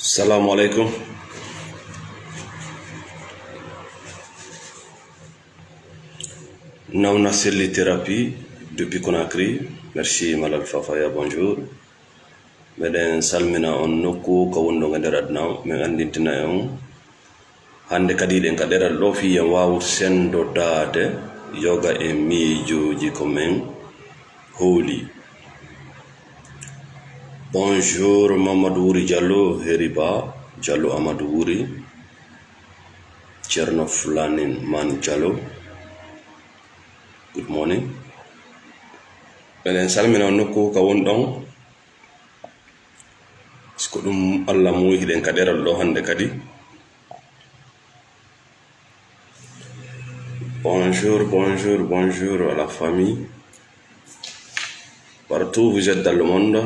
Salam alaikum. Nauna Selli Thérapie depuis Conakry. Merci Malal Fafaya, bonjour. Meden salmina on nokku ka wondo nga derat naw men andintina on hande kadi den ka derat lofi ya wawu sendo dade yoga e miijoji ko men holi. Bonjour Mamadou Wuri Diallo Heriba Diallo Amadou Wuri Cherno Fulanin Man Diallo. Good morning. Meden salmina on nokku ka wondon ko dum Allah mo hiden ka deral do hande kadi. Bonjour à la famille partout vous êtes dans le monde.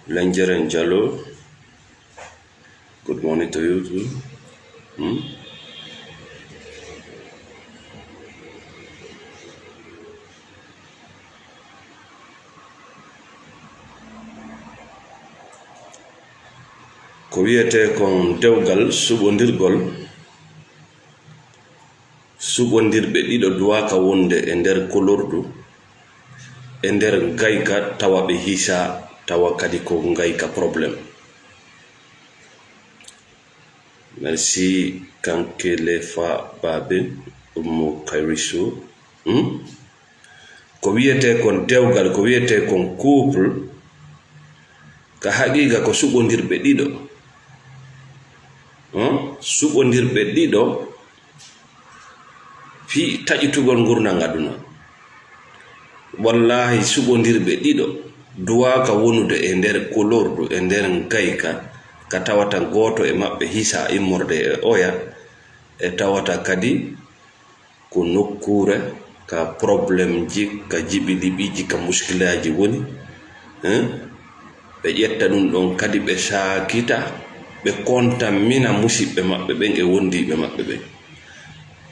Lenjeren Diallo, good morning to you too. Ko wiyete kon dewgal suɓondirɓe ɗiɗo duwaka wonde e nder kolordu e nder gayka tawa ɓe hisa tawa kadi ko gayka probléme. Merci Kankele Fa Babe Ummu Kairisu. Ko wiyete kon dewgal, ko wiyete kon couple ka haqiqa ko suɓondirɓe ɗiɗo. Suɓondirɓe ɗiɗo fi taƴitugol gurdal aduna. Wallahi suɓondirɓe ɗiɗo duwaka wonude e nder kolordu e nder gayka ka tawata goto e maɓɓe hisa immorde e oya e tawata kadi ko nokkure ka probléme ji ka jiɓiɗiɓiji ka muskilaji woni. Ɓe ƴetta ɗum ɗon kadi ɓe sakita ɓe kontamina musidɓe maɓɓe ɓen e wondiɓe maɓɓe ɓen.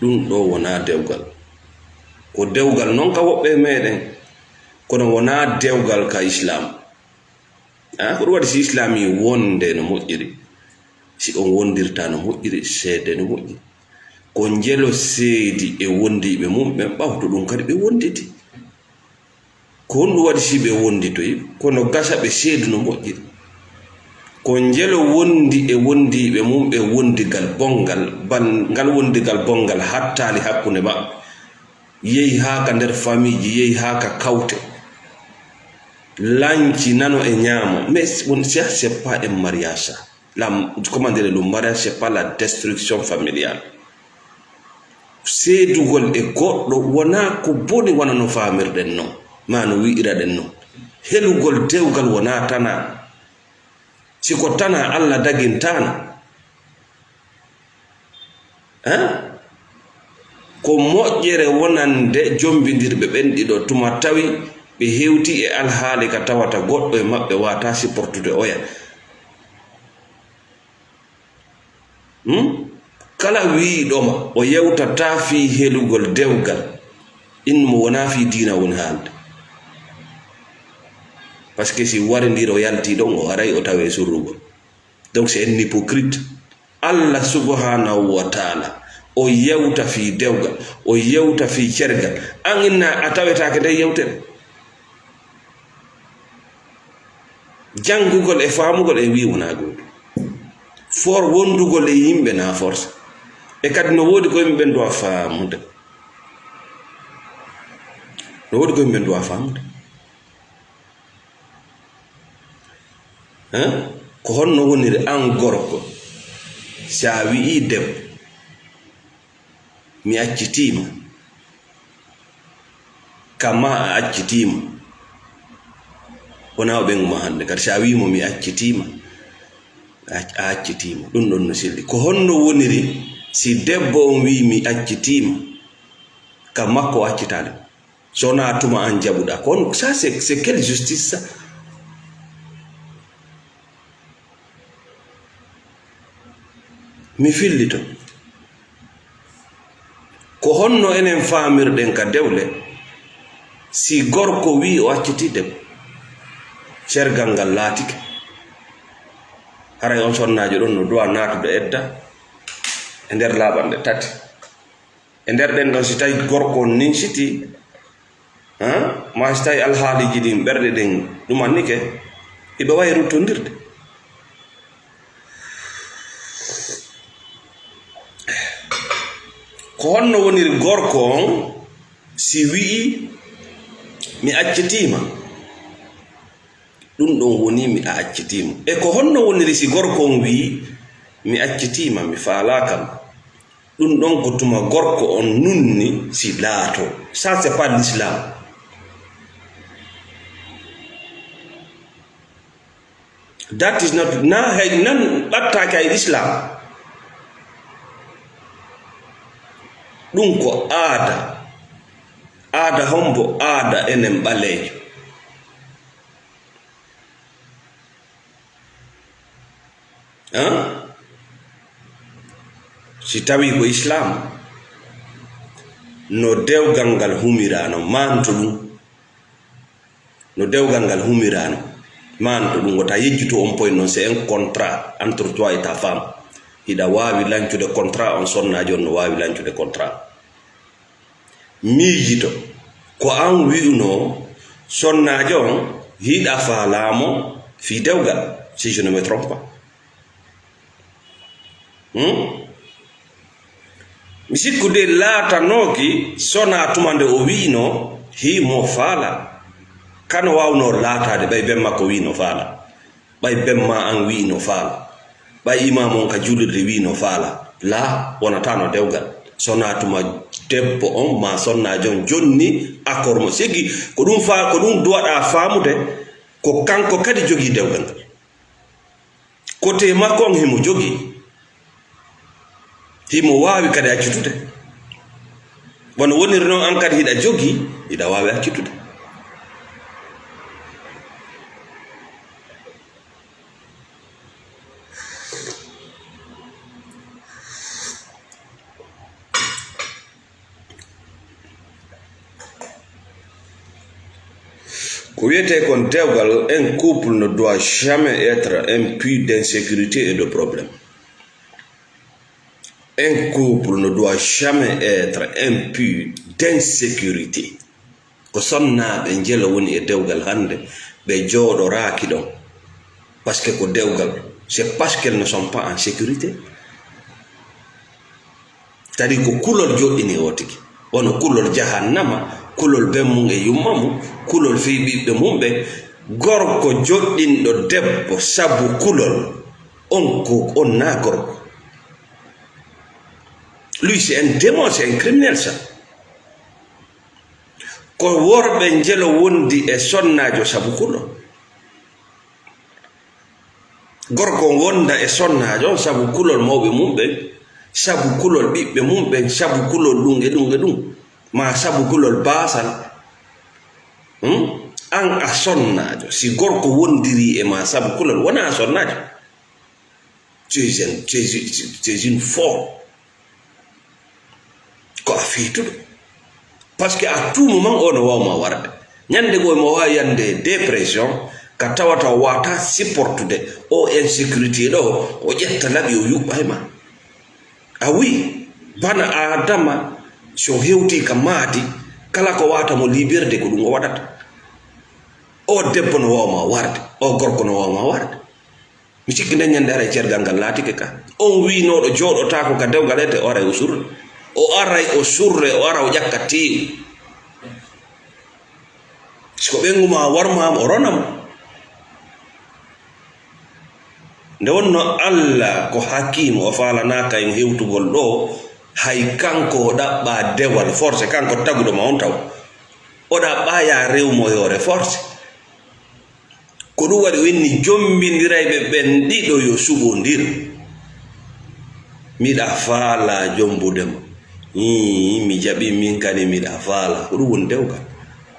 Ɗum ɗo wona dewgal. Ko dewgal non ka woɓɓe meɗen kono wona dewgal ka islam. Ko ɗum waɗi si islam yi wonde no moƴƴiri, si on wondirta no moƴƴiri, seede no moƴƴi, ko jelo seedi e wondiɓe mum ɓen ɓawto ɗum kadi ɓe wonditi. Ko honɗum waɗi si ɓe wonditoyi kono gasa ɓe seedu no moƴƴiri. Ko jelo wondi e wondiɓe mum ɓe wondigal bongal, ngal wondigal bongal hattali hakkunde maɓɓe yehi haka nder famille ji, yehi haka kawte lanci nano e ñaamo. Mais ça c'est pas un mariage, comment dire, le mariage c'est pas la destruction familiale. Seedugol e goɗɗo wona ko boni wona no famirɗen non ma no wi'iraɗen non. Helugol dewgal wona tana, siko tana Allah dagintana. Ko moƴƴere wonande jombidirɓe ɓen ɗiɗo tuma tawi ɓe hewti e alhaali ka tawata goɗɗo e maɓɓe wata supportude oya. Kala wiɗoma o yewtata fi helugol dewgal inmo wona fi dina woni haalde. Parce que si waridiro yalti ɗon o aray o tawe surrugol. Donc c'est un hypocrite. Allah subhanahu wa ta'ala o yewta fi dewgal, o yewta fi cergal, an inna a tawetake nde yewtere. Jangugol e famugol e wi wona goto. For wondugol e yimɓe na force. E kadi no wodi ko yimɓe ɓen dowa famude. No wodi ko yimɓe ɓen dowa famude. Ko honno woniri an gorko sa wi'i debbo mi accitima, kamma a accitima, wona o ɓenguma hande kadi sa wimo mi accitima a accitima, ɗum ɗon no selli. Ko honno woniri si debbo on wi mi accitima kam makko o accitale sona tuma an jaɓuɗa ko ça c'est quelle justice ça? Mi fillito ko honno enen famirɗen ka dewle si gorko wi o acciti debbo cergal ngal laatike haray on sonnajo ɗon no duwa natude edda e nder laaɓanɗe tati e nder ɗen ɗon si tawi gorko nin siti ma si tawi alhaaliji ɗin ɓerɗe ɗen ɗumannike iɓe wawi ruttodirde. ko honno woniri gorko on si wi'i mi accitima ɗum ɗon woni mi accitima e ko honno woniri si gorko on wi'i mi accitima mi faalakam ɗum ɗon ko tuma gorko on nunni si laato. Ça c'est pas l'islam. That is not na hay nan ɓattake ay islam. ɗum ko aada hombo aada enen ɓaleejo. si tawi ko islam no dewgal ngal humirano manto ɗum no dewgal ngal humirano manto ɗum wota yejjuto on point noon c'est un contrat entre toi et ta femme. hiɗa wawi lancude contrat on sonnajo on no wawi lancude contrat miijito ko an wi'uno sonnajo on hiɗa faalamo fi dewgal si je ne me trompe pas. mi sikkude laatanoki sona tumande o wiino himo faala kano wawno laatade ɓay bemma ko wiino faala ɓay bemma an wiino faala ɓay imam on ka julirde wiino faala la wonata no dewgal sona tuma debbo on ma sonnajo on jonni accord mo sigi ko ɗum duwaɗa faamude ko kanko kadi jogii dewgal ngal côté makko on himo jogii himo wawi kadi accitude wono woniri noon an kadi hiɗa jogii hiɗa wawi accitude. ko wiyete kon dewgal un couple ne doit jamais être un puits d'insécurité et de problème. Un couple ne doit jamais être un puits d'insécurité. ko sonnaɓe jelo woni e dewgal hande ɓe jooɗoraki ɗon parce que ko dewgal c'est parce qu'elles ne sont pas en sécurité. tadi ko kulol joɗɗini o tigi wono kulol jahannama kulol bemmum e yumma mum kulol fi ɓiɓɓe mumɓe gorko joɗɗinɗo debbo sabu kulol on na gorko. Lui c'est un démon, c'est un criminel ça. ko worɓe jelo wondi e sonnajo sabu kulol gorko wonda e sonnajo sabu kulol mawɓe mumɓe sabu kulol ɓiɓɓe mumɓe sabu kulol ɗum e ɗum e ɗum ma sabu kulol basal an a sonnajo si gorko wondiri e ma sabu kulol wona a sonnajo tu es une folle ko a fiituɗo parce que à tout moment o no wawma warde ñande go mo wawi yande dépression ka tawata wata supportude o insécurité ɗo o ƴetta laɓi o yuɓɓa e ma a wi bana adama so hewti ka maadi kala ko wata mo liberde ko ɗum o waɗata. o debbo no wawma warde o gorko no wawma warde mi sikki nden ñande ara cergal ngal laatike ka on winoɗo jooɗotako ka dewgal ete o ara o surre o aray o surre o ara o ƴakka teewu siko ɓenguma warmama o ronamo nde wonno Allah ko hakimu o faalanaka en hewtugol ɗo hay kanko o ɗaɓɓa dewal forcé kanko taguɗo ma on taw o ɗaɓɓaya rewmo yore forcé ko ɗum waɗi o inni jombidirayɓe ɓen ɗiɗo yo suɓodir miɗa faala jombudema mi jaɓi min kadi miɗa faala ko ɗum woni dewgal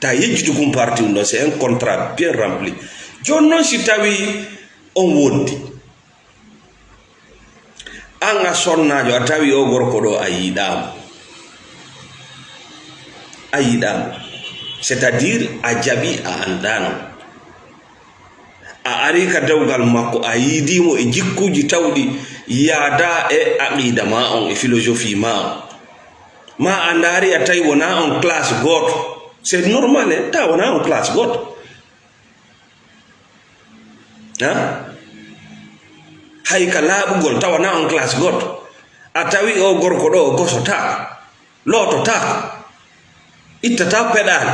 ta yejjutu kum parti ɗon c'est un contrat bien rempli. joni noon si tawi on wondi an a sonnajo a tawi o gorko ɗo a yiɗamo c'est-à-dire a jabi a andano a ari ka dawgal makko a yidimo e jikkuji tawdi yaada e aqida ma on e philosophie ma on ma andari a tawi wona on classe goto c'est normal ta wona on classe goto hay ka laaɓugol tawana on classe goto a tawi o gorko ɗo o gosotako lototako ittata peɗali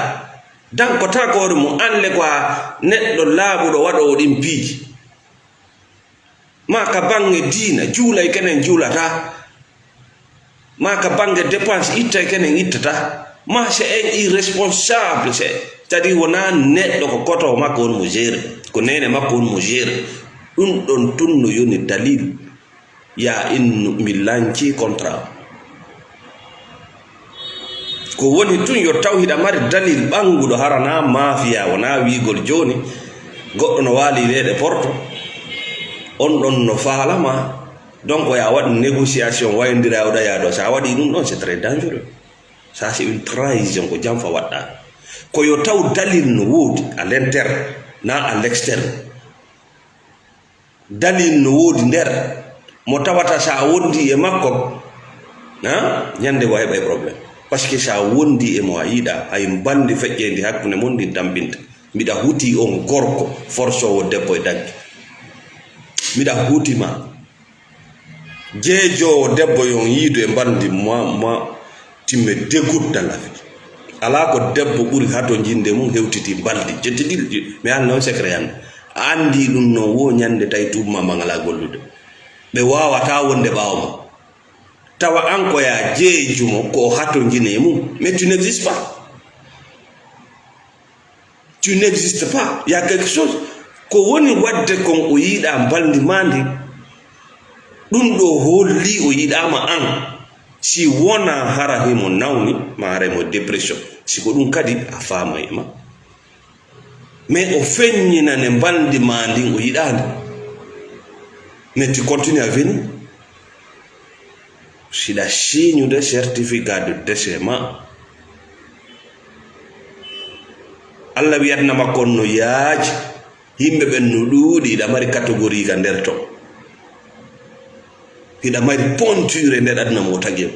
dankotako hoore mum anle ko a neɗɗo laaɓuɗo waɗowo ɗin piiji ma ka bange diina juulay kenen juulata ma ka bange dépense ittay kenen ittata ma c'est un irresponsable c'est-à-dire wona neɗɗo ko koto makko woni mo gére ko nene makko woni mo gére ɗum ɗon tunno yoni dalil ya innu mi lanci contrat ko woni tun yo taw hiɗa mari dalil ɓanguɗo harana mafia wona wigol joni goɗɗo no waali leɗe porto on ɗon no faalama donc ya waɗi négociation wayndira oɗa yaɗo sa waɗi ɗum ɗon c'est très dangereux ça c'est une trahison ko jamfa waɗɗa ko yo taw dalil no woodi à l'interne na à l'externe dalil no woodi nder mo tawata sa wondi e makko ñande wa heɓa probléme par ce que sa wondi e mo a yiɗa hay bandi feƴƴendi hakkunde mon ndi tambinta mbiɗa huti on gorko forsowo debbo e daggi mbiɗa hutima jeejowo debbo yon yiido e bandi ma timme dégoûte dans la vie ala ko debbo ɓuri hato jinde mum hewtiti baldi jettidil mi alno secret yan andi ɗum no wo ñande tawi tubma mangala gollude ɓe wawata wonde ɓawma tawa an ko ya jeejumo ko hato jine mum mais tu n'existes pas, tu n'existes pas, il y a quelque chose ko woni wadde kon o yiɗa baldi mandi ɗum ɗo holli o yiɗama an si wona hara himo nawni ma hara mo dépression siko ɗum kadi a faama e ma mais o feññinane baldi ma ndin o yiɗande mais tu continues à venir siɗa signude certificat de décès ma Allah wiyatnama kon no yaaji yimɓe ɓen no ɗuuɗi hiɗa mari catégorie ka nder to hiɗa mari ponture nder aduna mo tagiem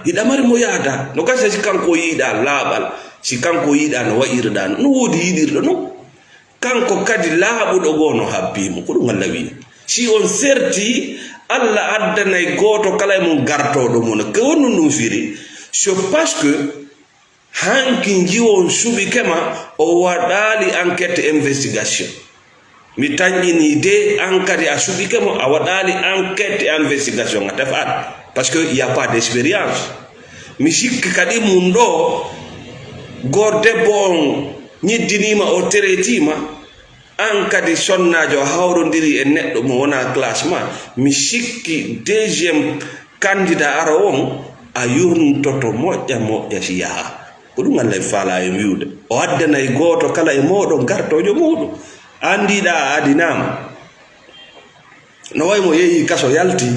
hiɗa mari mo yaada no gasa si kanko yiiɗa laaɓal si kanko yiiɗa no wa'irɗa no woodi yiɗirɗo non kanko kadi laaɓuɗo goo no habbimo ko ɗum Allah wi si on serti Allah addanay gooto kala e mum gartoɗo mon ko wonnum ɗum firi c'est parce que hanki jiwon suɓi kema o waɗali enquête investigation mi tañƴini de an kadi a suɓi kema a waɗali enquête investigation a tefat parce que y a pas d'expérience mi sikki kadi mum ɗo gor debbo on ñiddinima o teretima an kadi sonnajo hawrodiri e neɗɗo mo wona classe ma mi sikki deuxiéme candidat ara on a yurntoto moƴƴa si yaha ko ɗum Allah faala e wiwde o addanay gooto kala e moɗon gartojo muɗum andiɗa a adinama no way mo yeehi kaso yalti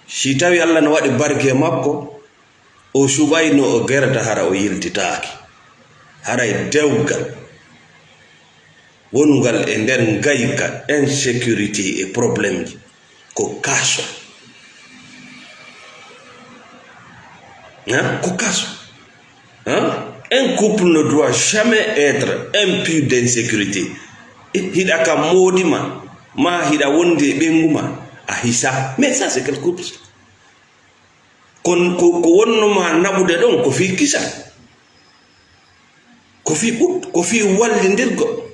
si tawi Allah no waɗi barke makko o suɓayno o gerta hara o yiltitaaki hara e dewgal wongal e nder ngayka insécurité et probléme ji ko kaso ko kaso un couple ne doit jamais être impur d'insécurité hiɗa ka moodima ma hiɗa wondi e ɓengu ma a hisa mais ça c'est quelque chose ko wonnoma naɓude ɗon ko fi kisa ko fi ɓut ko fi wallidirgo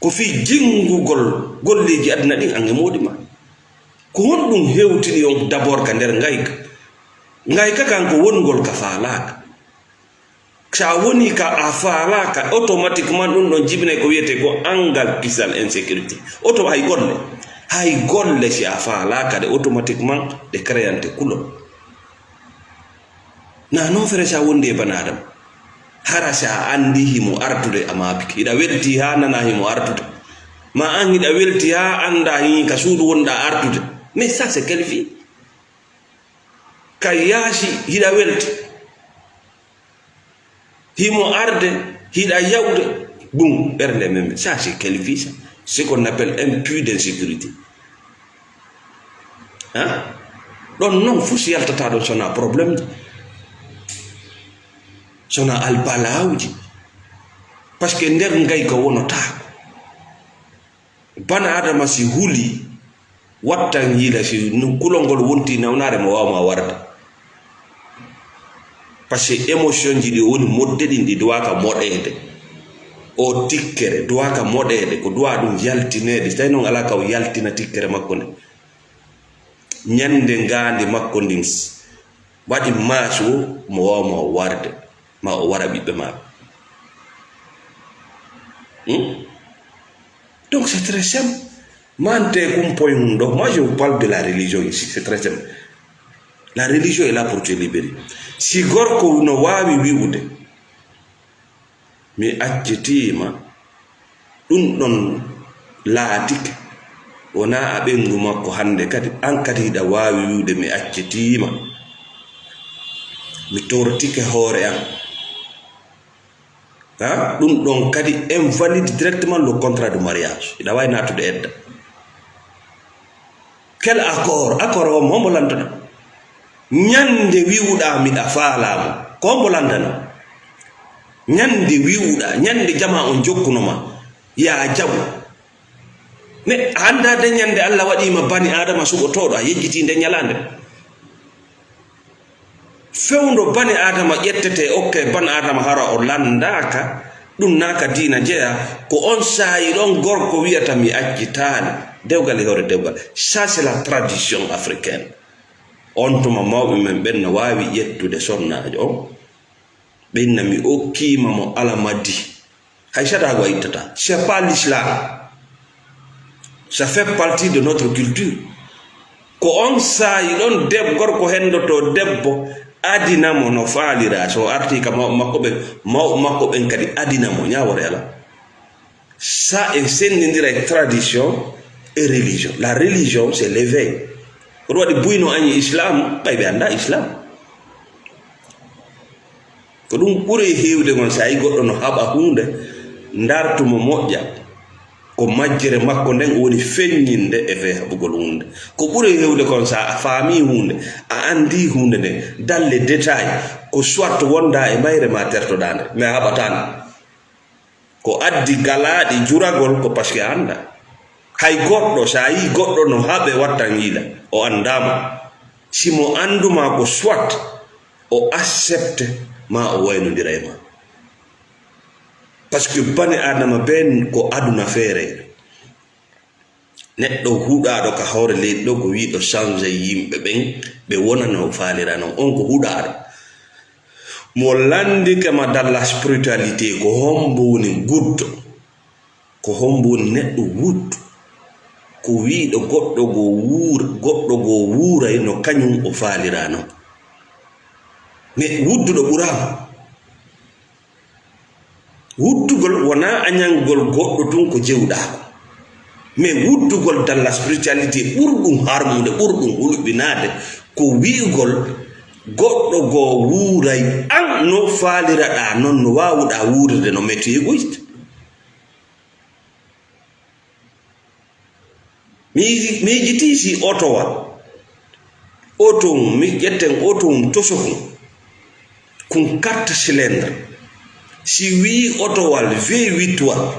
ko fi jingugol golleji aduna ɗin ange moodima ko honɗum hewtini on d'abord ka nder ngayka kan ko wongol ka faalaka sa woni ka a faalaka automatiquement ɗum ɗon jibinay ko wiyete ko angal kisal insécurité auto hay golle si a faalaka de automatiquement de créante kulol na non fere sa wondi e banadam hara sa andi himo artude a maapike hiɗa welti ha nana himo artude ma an hiɗa welti ha anda hi ka suudu wonɗa artude mais ça c'est qualifié ka yaasi hiɗa welti himo arde hiɗa yawde boum ɓernde men. Ça c'est quel vie, ça? Ce qu'on appelle un puits d'insécurité. Hein? Ɗon non fo si yaltata ɗon sona probléme ji, sona albalawji, par ce que nder ngay ko wonotako. Bana adama si huli wattan yila si kulongol wonti nawnare mo wawma warda, par ce que émotion ji ɗi woni modde ɗin ɗi duwaka moɗede, o tikkere duwaka moɗede, ko duwa ɗum yaltinede. Tawi noon ala kaw yaltina tikkere makko nde, ñande ngandi makko ndin waɗi maas o mo wawma o warde, ma o wara ɓiɓɓe maɓe. Donc c'est très simple. Mante kumpoy hundo. Moi je vous parle de la religion ici, c'est très simple. La religion est là pour te libérer. Si gorko no wawi wi'ude mi accetima, ɗum ɗon laatike wona a ɓengu makko hande kadi an kadi hiɗa wawi wi'ude mi accetima, mi tortike hoore am. Ɗum ɗon kadi invalide directement le contrat de mariage. Iɗa wawi natude edda. Quel accord? Accord o hombo lantana. Ñande wi'uɗa miɗa faalamo ko hombo lantana. Ñande wi'uɗa, ñande jama on jokkunoma ya jaɓu. Ne andade ñande Allah waɗima bani adama suɓotoɗo a yejjiti nde ñalande. Fewndo bani adama ƴettete okke bani adama hara o landaka, ɗum naka dina jeya, ko on saayi ɗon gorko wiyata mi accitani. Dewgal e hoore dewgal. Ça c'est la tradition africaine. On tuma mawɓe men ɓen no wawi ƴettude sonnajo on, ɓenna mi okkima mo ala maddi, hay satago a ittata. C'est pas l'islam, ça fait partie de notre culture. Ko on saayi ɗon gorko hendoto debbo adinamo no faalira, so arti ka mawɓe makko ɓen kadi adinamo ñawore ala. Ça e sendidira e tradition et religion. La religion c'est l'éveil. Ko waɗi buyno añi islam ɓay ɓe anda islam. Ko ɗum ɓuri hewde gon sa yi goɗɗo no haɓa hunde dartumo moƴƴa, ko majjere makko nden woni feññinde e fe haɓugol hunde. Ko ɓuri hewde kon sa a faami hunde, a andi hunde nde dalle détail, ko soit wonda e mayre ma tertoɗa nde mais a haɓatande. Ko addi galaɗi juragol ko par ce que a anda. Hay goɗɗo sa yi goɗɗo no haɓe wattan yiila o andama, simo anduma ko soit o accepte ma o waynodira e ma, par ce que bani adama ben ko aduna feere. Neɗɗo huuɗaɗo ka hawre leydi ɗo ko wiɗo change yimɓe ɓen ɓe wona no faalira non, on ko huuɗaɗo mo landikema dans la spiritualité, ko hombo woni guddo, ko hombo woni neɗɗo wuddu, ko wiɗo goɗɗo go wuuray no kañum o faalira non. Mais wudduɗo ɓurama. Wuddugol wona añangol goɗɗo tun ko jewɗako, mais wuddugol dans la spiritualité ɓurɗum harmude, ɓurɗum hulɓinade, ko wi'ugol goɗɗo go wuuray an no faaliraɗa non, no wawuɗa wuurde no métti égoïste. mi jiti si otowa otum mi ƴetten otum tosokun kun 4 cylindre, si wi otowal V8 wal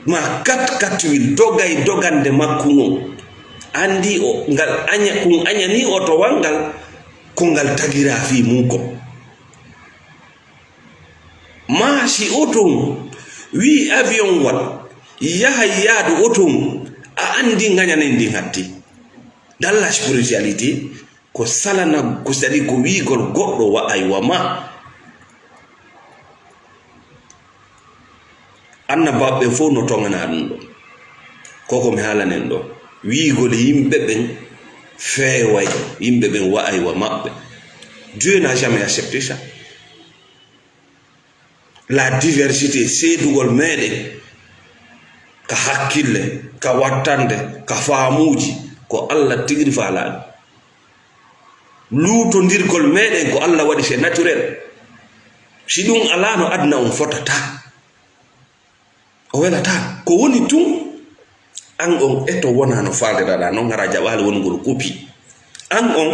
ma 4 wil dogay dogande makko ngon andi o ngal anya kun anyani otowal ngal ko ngal tagira fi mum ko. Ma si otum wi avion wal yaha yaadu otum a andi ngañanen ndi hatti. Dans la spiritualité ko salana ko sadi ko wigol goɗɗo wa'ay wa ma. Annabaɓe fof no tongana ɗum ɗo koko mi halanen ɗo, wigol yimɓe ɓen feeway, yimɓe ɓen wa'ay wa maɓɓe. Dieu n'a jamais accepté ça. La diversité seedugol meɗen ka hakkille, ka wattande, ka faamuji ko Allah tigiri faalaɗo. Luutondirgol meɗen ko Allah waɗi c'est naturel. si ɗum ala no adna on fotata o welata ko woni tun an on eto wona no faaliraɗa noon hara jaɓali wongol kopi an on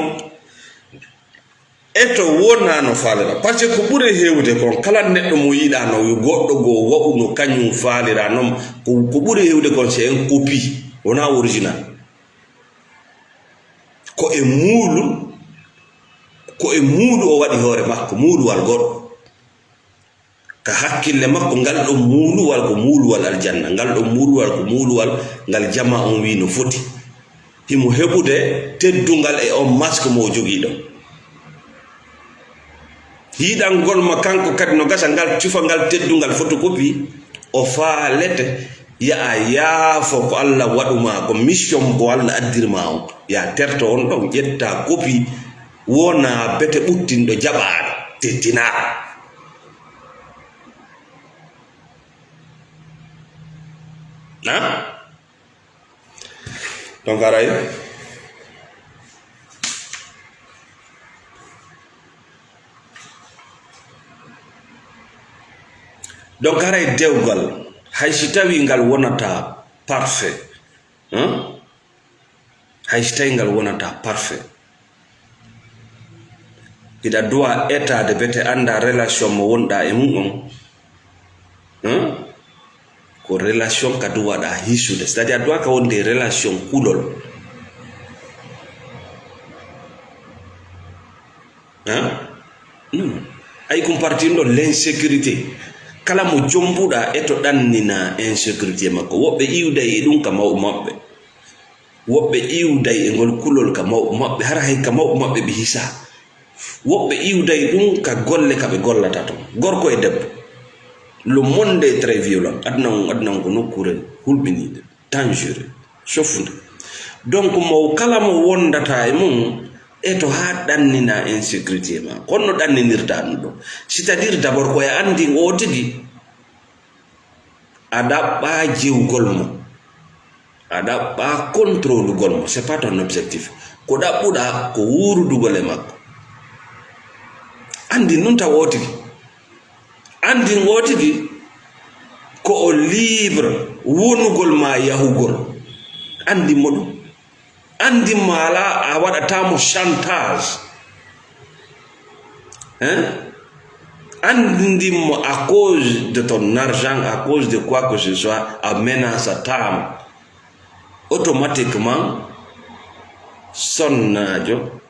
eto wona no faalira par ce que ko ɓuri hewde kon kala neɗɗo mo yiɗa no goɗɗo goo wa'u no kañum faalira noon ko ɓuri hewde kon c'est un copie wona original ko e muulu o waɗi hoore makko muuluwal goɗɗo ka hakkille makko ngal ɗo muuluwal ko muuluwal aljanna ngal ɗo muuluwal ko muuluwal ngal jama on wi no foti himo heɓude teddungal e on masque mo jogii ɗo hiɗangol ma kanko kadi no gasa ngal cufa ngal teddungal photocopie o faalete ya yaafo ko Allah waɗuma ko mission ko Allah addirma on ya terto on ɗon ƴetta copie wona bete ɓuttinɗo jaɓaɗo teddinaɗo donc aray dewgal hay si tawi ngal wonata parfait hay si tawi ngal wonata parfait ida doit etade bete anda relation mo wonɗa e mum on ko relation ka duwaɗa hisude c'est à dire doit ka wonde relation kulol non ay compartirɗo l'insécurité kala mo jombuɗa eto ɗannina insécurité makko woɓɓe iwday e ɗum ka mawɓe maɓɓe woɓɓe iwday e ngol kulol ka mawɓe maɓɓe hara hay ka mawɓe maɓɓe ɓe hisa woɓɓe iwday ɗum ka golle ka ɓe gollata ton gorko e debbo le monde est très violent adnan ko nokkure hulɓinide dangereux sofude donc mo kala mo wondata e mum eto ha ɗannina insécurité ma konno ɗanninirta ɗum ɗo c'est à dire d'abord koye andi o tigi a ɗaɓɓa jewgol mo a ɗaɓɓa contrôle gol mo c'est pas ton objectif ko ɗaɓɓuɗa ko wurdugol e makko andi nun taw o tigi andi o tigi ko o libre wonugol ma yahugol andi mo ɗum andi mala a waɗatamo chantage andimo à cause de ton argent à cause de quoi que ce soit a menasatamo automatiquement sonnajo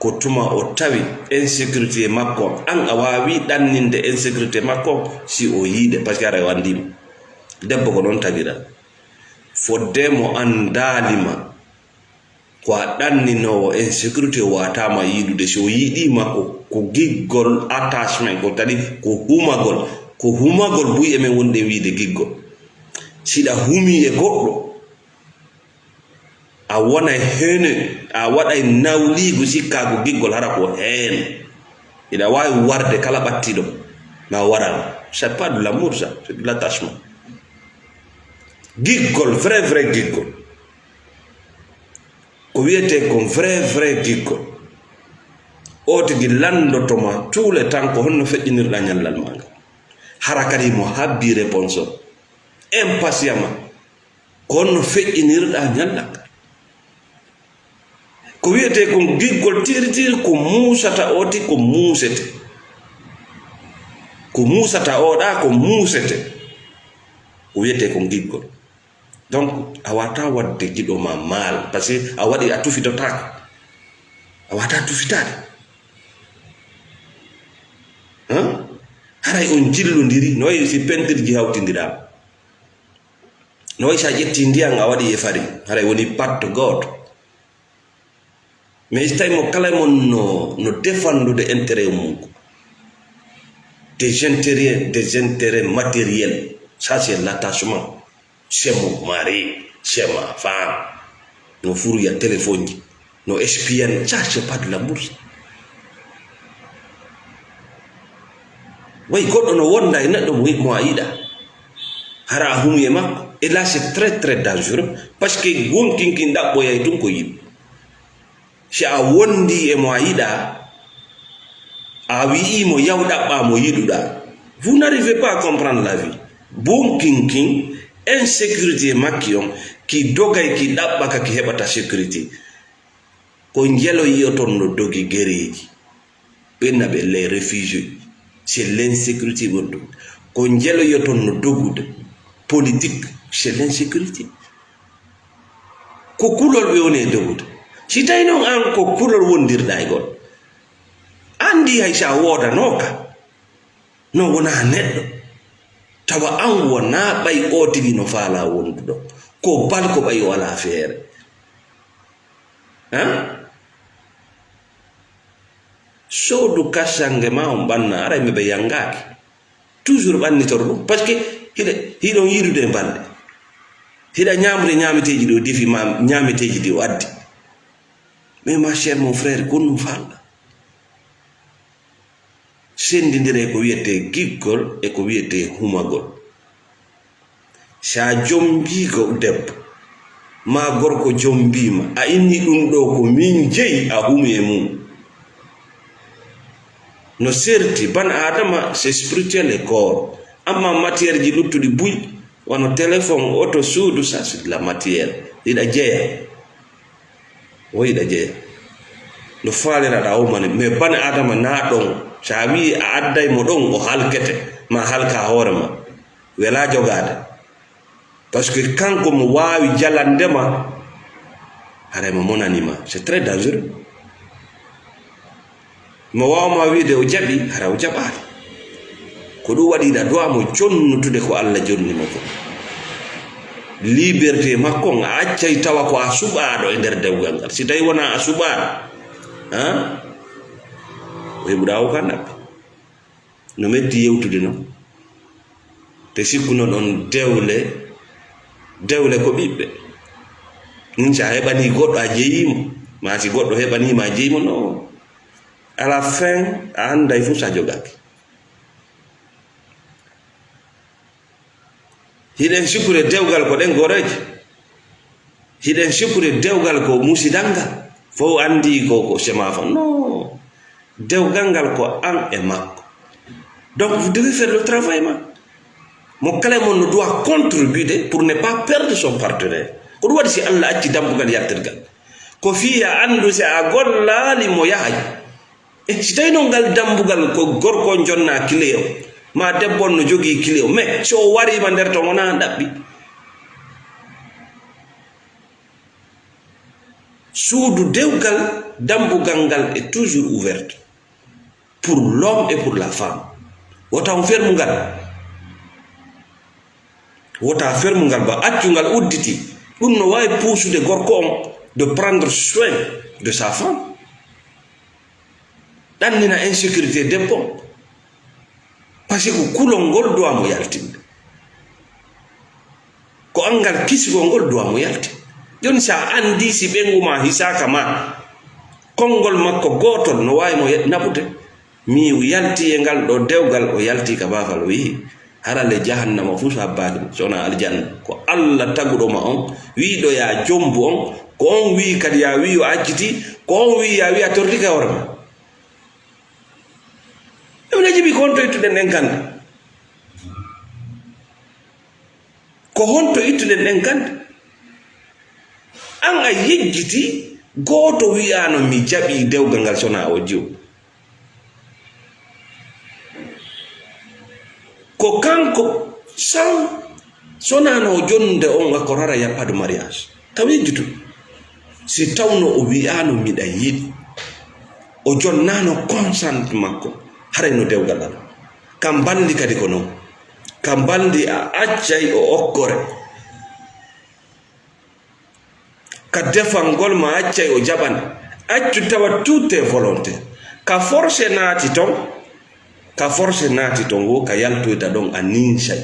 ko tuma o tawi insécurité makko an a wawi ɗanninde insécurité makko si o yiide par ce que ara wandimo debbo ko ɗon tagira foddemo andalima ko a ɗanninowo insécurité watama yiidude so yiiɗima ko giggol attachement ko tadi ko humagol buy emen wonde wiide giggol siɗa humi e goɗɗo a wonay hene a waɗay nawligo sikkago giggol hara ko heen ina wawi warde kala ɓattiɗo ma warama c'est pas de l'amour ça c'est de l'attachement giggol vrai giggol ko wiyete ko vrai giggol o tigi landotoma tout le temps ko honno feƴƴinirɗa ñallal maga hara kadi mo habbi réponse o impatiemment ko honno feƴƴinirɗa ñallal ko wiyete ko giggol tiri ko musata oti ko musete ko musata oɗa ko musete ko wiyete ko giggol donc a wata wadde giɗo ma mal par ce que a waɗi a tufidotako a wata tufitade haray on jillodiri no wayi si pentirji hawtidirama no wayi sa ƴetti ndiyan a waɗi e fari haray woni patte goto mais so tawi mo kala mon no défendude intérêt mum des intérêts matériels ça c'est l'attachement chez mon mari chez ma femme no furuya téléphone ji no espionne ça c'est pas de l'amour way goɗɗo no wonda e neɗɗo mo a yiɗa hara a humi e makko et là c'est très dangereux parce que wonkinki ɗaɓɓoyay tun ko yimɓe si a wondi e mo a yiɗa a wi mo yawda ba mo yiduda. Vous n'arrivez pas à comprendre la vie. Bon king insécurité makion ki dogay ki dabba ka ki hebata sécurité ko ngelo yoton no dogi gereji benna be les réfugiés. C'est l'insécurité ko ngelo yoton no dogude politique, c'est l'insécurité ko kulol be woni dogude si tay non an ko kulol wondirda e god andi hay sa woda noka no wona neddo tawa an wona bay o tigi no faala wondudo ko bal ko bay wala feere sodu kasange ma on banna ara mi be yangaki toujours banni tordo parce que hidon yirude bande hida nyamre nyamiteji do defi ma nyamiteji di waddi mais ma cher mon frère kon falla sendindire ko wiete giggol e ko wiete humagol sa jombi go debbo ma gorko jombima a inni dum do ko min jeyi a humi e mum no serti ban adama c'est spirituel et corps amma matière ji luttudi buy wono téléphone auto suudu ça c'est de la matière ida jeya o ida jeya no falira da o man mais ban adama na don sa wi a adday mo don o halkete ma halka horema wela jogade parce que kanko mo wawi jalandema harema monanima c'est très dangereux mo wawma wiide o jaɓi hara o jaɓaali ko ɗum waɗiɗa dowa mo jonnutude ko Allah jonnimo ko liberté makko a accay tawa ko a suɓaɗo e nder dewgal ngal si tawi wona a suɓaɗo o heɓuɗa o kan ɗaɓɓe no metti yewtude noon te sikkuno ɗon dewle ko ɓiɓɓe ɗum sa heɓani goɗɗo a jeyimo ma si goɗɗo heɓanima a jeyimo no à la fin a anda il faut sa jogaki hiɗen sikkure dewgal ko ɗen goreje hiɗen sikkure dewgal ko musidanga fo andi ko sema fa non dewgal ngal ko an e makko donc vous devez faire le travail ma mo kala mon doit contribuer pour ne pas perdre son partenaire ko ɗum waɗi si Allah acci dambugal yattirgal ko fiya andu si a gollali mo yahay e si tawi non ngal dambugal ko gorko jonna kileo ma debbo no jogi kileo mais so warima nder to wona dabbi suudu dewgal dambugal ngal est toujours ouverte pour l'homme et pour la femme wota on fermu ngal ba accungal udditi ɗum no wawi puusude gorko on de prendre soin de sa femme ɗannina insécurité debbo parce que kulol ngol dowa mo yaltinde ko angal kisgol ngol dowa mo yaltinde joni sa andi si ɓenguma hisaka ma konngol makko gotol no wawi mo naɓude mi yalti e ngal ɗo dewgal o yalti ka bafal o wihi harale jahannama fu sabbaki sona aljanna ko Allah taguɗoma on wiɗo ya jombu on ko on wi kadi ya wi o acciti ko on wi ya wi a tortika horema ɗum jibi ko honto ittuɗen ɗen ganda ko honto ittuɗen ɗen ganda an a yejjiti goto wiyano mi jaɓi dewgal ngal sona o jiw ko kanko san sonano jonde on ko rara yappade mariage taw yejjitu si tawno o wiyano miɗa yiɗi o jonnano consent makko harayno dewgal al kam bandi kadi ko non kam bandi a accay o okkore ka defangol ma accay o jaɓan accu tawa tout est volonté ka force naati ton wo ka yaltoyta ɗon a ninsay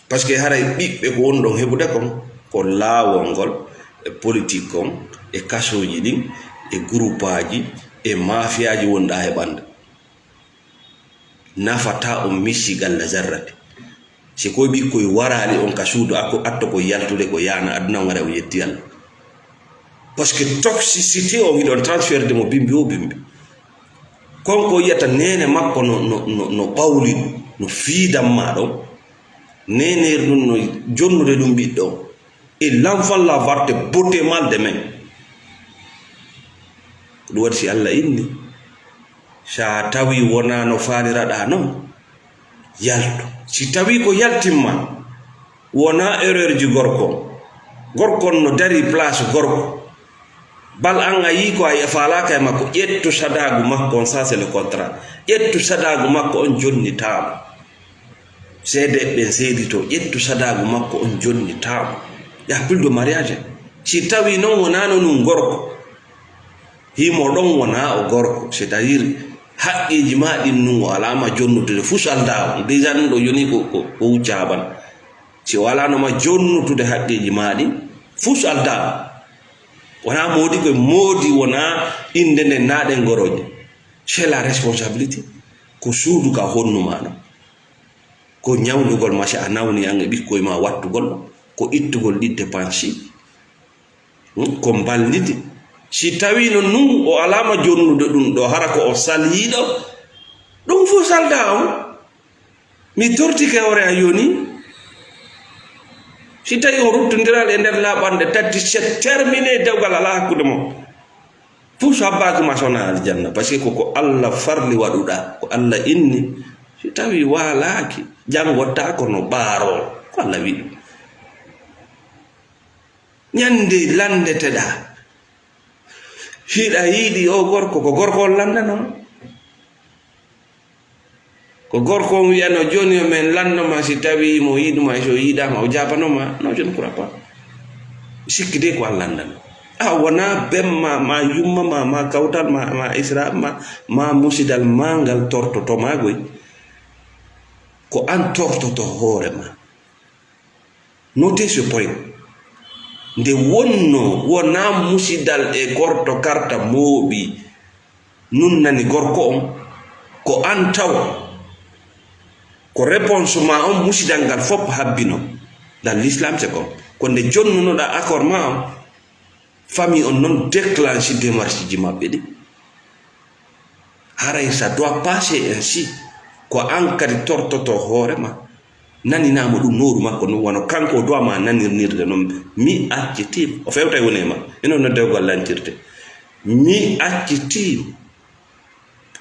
par ce que haray ɓiɓɓe ko woni ɗon heɓude kon ko laawol ngol e politique kon e kasoji ɗin e groupe aji e mafiyaji wonɗa e ɓanda nafata on missi galla zarrate si koye ɓikkoye warali on ka suudu atto ko yaltude ko yana aduna ngara o yetti Allah parce que toxicité on iɗon transferde mo bimbi o bimbi konko yiyata nene makko no ɓawli no fiidanma ɗon neneri ɗum no jonnude ɗum ɓiɗɗo et l'enfant la varte beauté mal de men ɗum waɗi si Allah inni sa tawi wona no faliraɗa noon yalto si tawi ko yaltimma wona erreur ji gorkon no dari place gorko bal an a yi ko a falaka e makko ƴettu sadagu makko on, ça c'est le contrat. ƴettu sadagu makko on jonnitamo seede ɓen seedito ƴettu sadagu makko on jonnitamo ya plus de mariage. si tawi non wonano num gorko himo ɗon wona o gorko c'est à dire haqqiji ma ɗin num o alama jonnutude fuu salda déjà ɗum ɗo yoni ko wuccaban si o alanoma jonnutude haqqiji ma ɗin fuu salda wona modi koye moodi wona inde nde naɗen goroje. c'est la responsabilité ko suudu ka honnuma no ko ñawlugol ma si a nawni an e ɓikkoye ma wattugol ko ittugol ɗi dépense ko ballide. si tawi no nun o alama jonnude ɗum ɗo hara ko o saliɗo ɗum fo salda on mi tortike ore a yoni. si tawi on ruttodiral e nder laɓande tati c'est terminé dewgal ala hakkude mo fuu sabbaki ma sona aljanna par ce que koko Allah farli waɗuɗa ko Allah inni si tawi walaki jangotta ko no ɓaarol ko Allah wiɗi ñande landeteɗa hiɗa yiiɗi o gorko ko gorko on landano ko gorko on wiyano joni men landoma si tawi mo yiɗuma so yiɗama o jabanoma non je ne crois pas sikki de ko an landano a wona bemma ma yumma ma kawtal ma isra ma musidal mangal tortoto magoy ko an tortoto hoorema. notez ce point nde wonno wona musidal e gorto karta mooɓi nun nani gorko on ko an taw ko réponse ma on musidal ngal fop habbino dans l'islam c'est comme ko nde jonnunoɗa accord ma on famille on non déclenché démarche ji maɓɓe ɗi haray ça doit passer ainsi ko an kadi tortoto hoorema naninamo ɗum noru makko no wono kanko dowa ma nanirnirde noon mi accitima o fewta wonema eno no dewgal lantirte mi accitima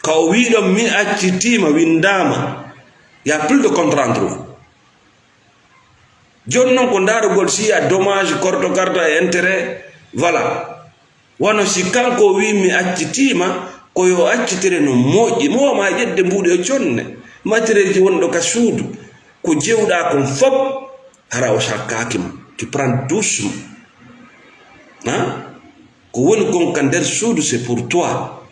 ka o wiɗon mi accitima windama ya plus de contrat entre vous joni noon ko darugol si a dommage korto carte e intérêt voilà wono si kanko wi mi accitima koyo accitire no moƴƴi mowama ƴedde mbuɗe o conne matériel ji wonɗo ka suudu ko jewɗa kon fop hara o sakkaki ma tu prends doucement ko woni kon ka nder suudu c'est pour toi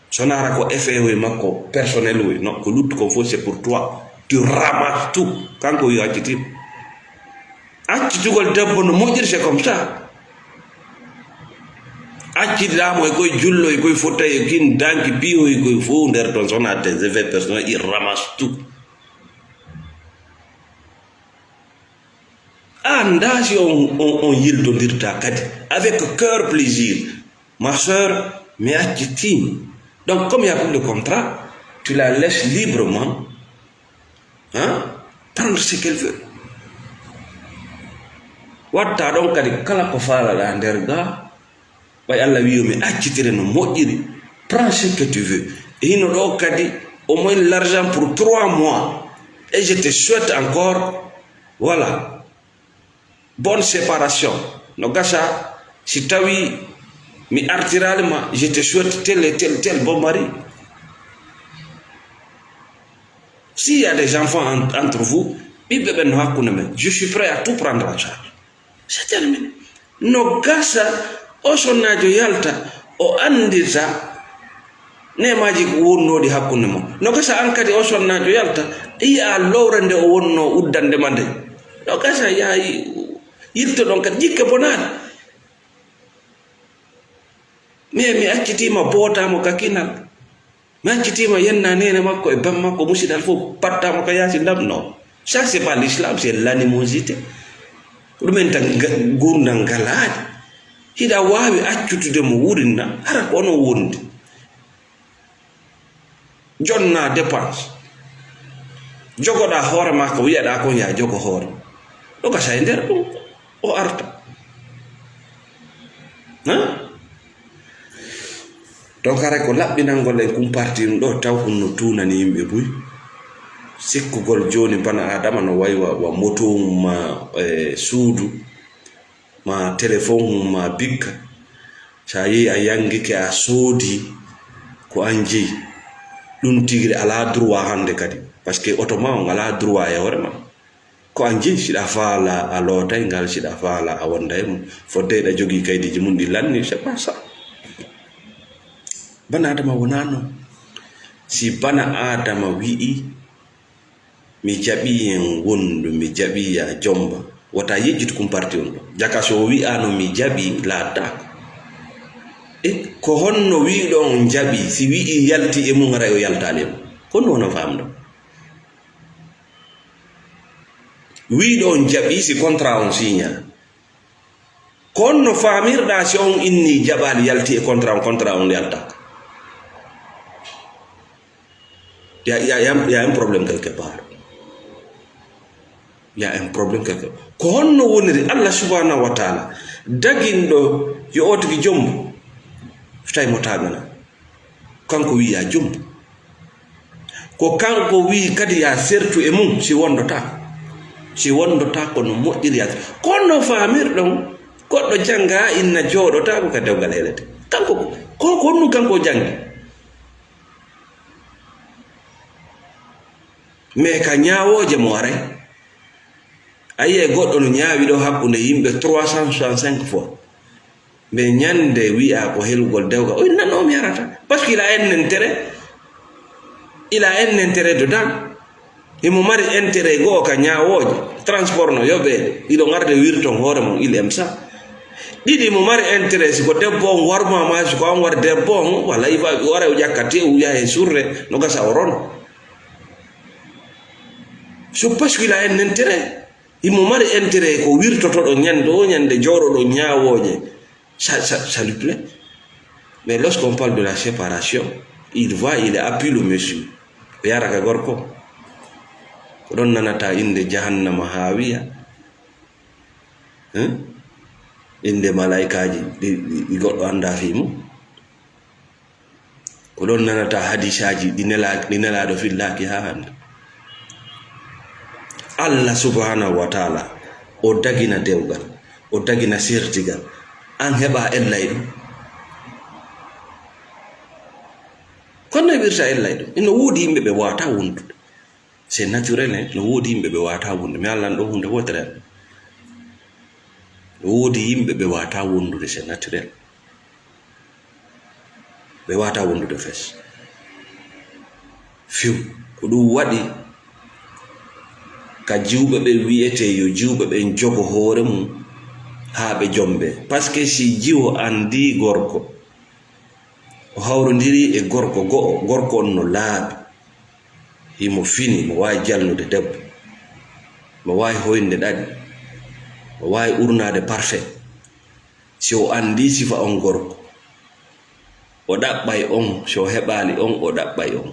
sonara ko effet oye makko personnel oye non ko luttu kon fof c'est pour toi tu ramasses tout kanko wi accitima accitugol debbo no moƴƴiri c'est comme ça acciɗamo e koye jullo e koye fottayi e kin danki piyo e koye fof nder ton sona tes effets personnels il ramasse tout anda si on yildodirta kadi avec cœur plaisir ma soeur mi accitima donc comme il y a plus de contrat tu la laisses librement prendre ce qu'elle veut watta ɗon kadi kala ko faalaɗa nder ga ɓay Allah wiyomi accitire no moƴƴiri prends ce que tu veux et hino ɗo kadi au moins l'argent pour 3 mois et je te souhaite encore voilà bonne séparation no gasa si tawi mi artiralima je te souhaite tel et tel bon mari. S'il y a des enfants entre vous ɓiɓɓe ɓen no hakkunde men je suis prêt à tout prendre en charge c'est terminé. No gasa o sonnajo yalta o andita nemaji ko wonnoɗi hakkunde mo no gasa an kadi o sonnajo yalta yiya lowre nde o wonno uddandema nde no gasa ya yilto ɗon kadi jikke bonani mais mi accitima bootamo ka kinal mi accitima yenna nene makko e bam makko musidal fof pattamo ko yaasi ndam non ça c'est pas l'islam c'est l'animosité ɗumen tan gurdal ngalaade hiɗa wawi accutude mo wurinna hara ko ono wondi jonna dépense jogoɗa hoore ma ko wiyaɗa ko ya jogo hoore ɗo gasa e nder ɗum o arta donc ara ko laɓɓinangol en kumparti ɗum ɗo taw ɗum no tunani yimɓe buy sikkugol joni bana adama no wayi wa moto mum ma suudu ma téléphone mum ma bikka sa yi a yangike a soodi ko an jeyi ɗum tigre ala droit hande kadi par ce que auto ma on ala droit e hoore ma ko an jeyi siɗa faala a lootay ngal siɗa faala a wonda e mum fodde ɗa jogui kaydiji mum ɗi lanni c'est pas ça bana adama wona noon si bana adama wi'i mi jaɓi en wondu mi jaɓi ya jomba wota yejjit kumparti on ɗo jaka so wi'ano mi jaɓi laaddako ko honno wiɗo on jaɓi si wi'i yalti e mum ara o yaltali mum honno wono famɗo wiɗo on jaɓi si contrat on signa ko honno famirɗa si on inni jaɓali yalti e contrat on yaltako y a un problème quelque part y a un problème quelque part ko honno woniri Allah subhanahu wa ta'ala daginɗo yo otigi jombo so tawi mo tagana kanko wi ya jombo ko kanko wi kadi ya sertu e mum si wondota ko no moƴƴiri yata kono famirɗon goɗɗo janga inna jooɗota ko ka dewgal helete kanko ko honnu kanko jangi mais ka ñaawoje mo aray ayiye goɗɗo no ñaawi ɗo hakkunde yimɓe 365 fois mais ñande wi'a ko helgol dewga o nanno mi yarata parce que il a un intérêt dedans imo mari intérêt goo ka ñaawoje transport no yoɓe iɗo garde wirton hoore mum il aime ça ɗiɗi mo mari intérêt siko debbo on warmama siko an war debbo on walla wara o ƴakkate o wiya e surre no gasa o rono so parce qu'il a un intérêt imo mari intérêt ko wirtotoɗo ñande jooɗoɗo ñaawoje ça lui plaît mais lorsqu'on parle de la séparation il appuie le monsieur o yaraka gorko ko ɗon nanata inde jahannama hawiya inde malaikaji ɗi goɗɗo anda fimu ko ɗon nanata hadisaji ɗi nelaɗo fillaki ha hande Allah subhanahu wa ta'ala o dagina dewgal o dagina sertigal an heɓa ellay ɗum kono wirta ellay ɗum ino woodi yimɓe ɓe wata wondude c'est naturel no woodi yimɓe ɓe wata wondude mi allan ɗo hunde wotere no woodi yimɓe ɓe wata wondude c'est naturel ɓe wata wondude fes fiw ko ɗum waɗi ka jiwɓe ɓe wiyete yo jiwɓe ɓen jogo hoore mum haa ɓe jombe par ce que si jiwo andi gorko o hawrodiri e gorko go'o gorko on no laaɓi himo fini mo wawi jalnude debbo mo wawi hoynde ɗaɗi mo wawi urnade parfait si o andi sifa on gorko o ɗaɓɓay on so heɓali on o ɗaɓɓay on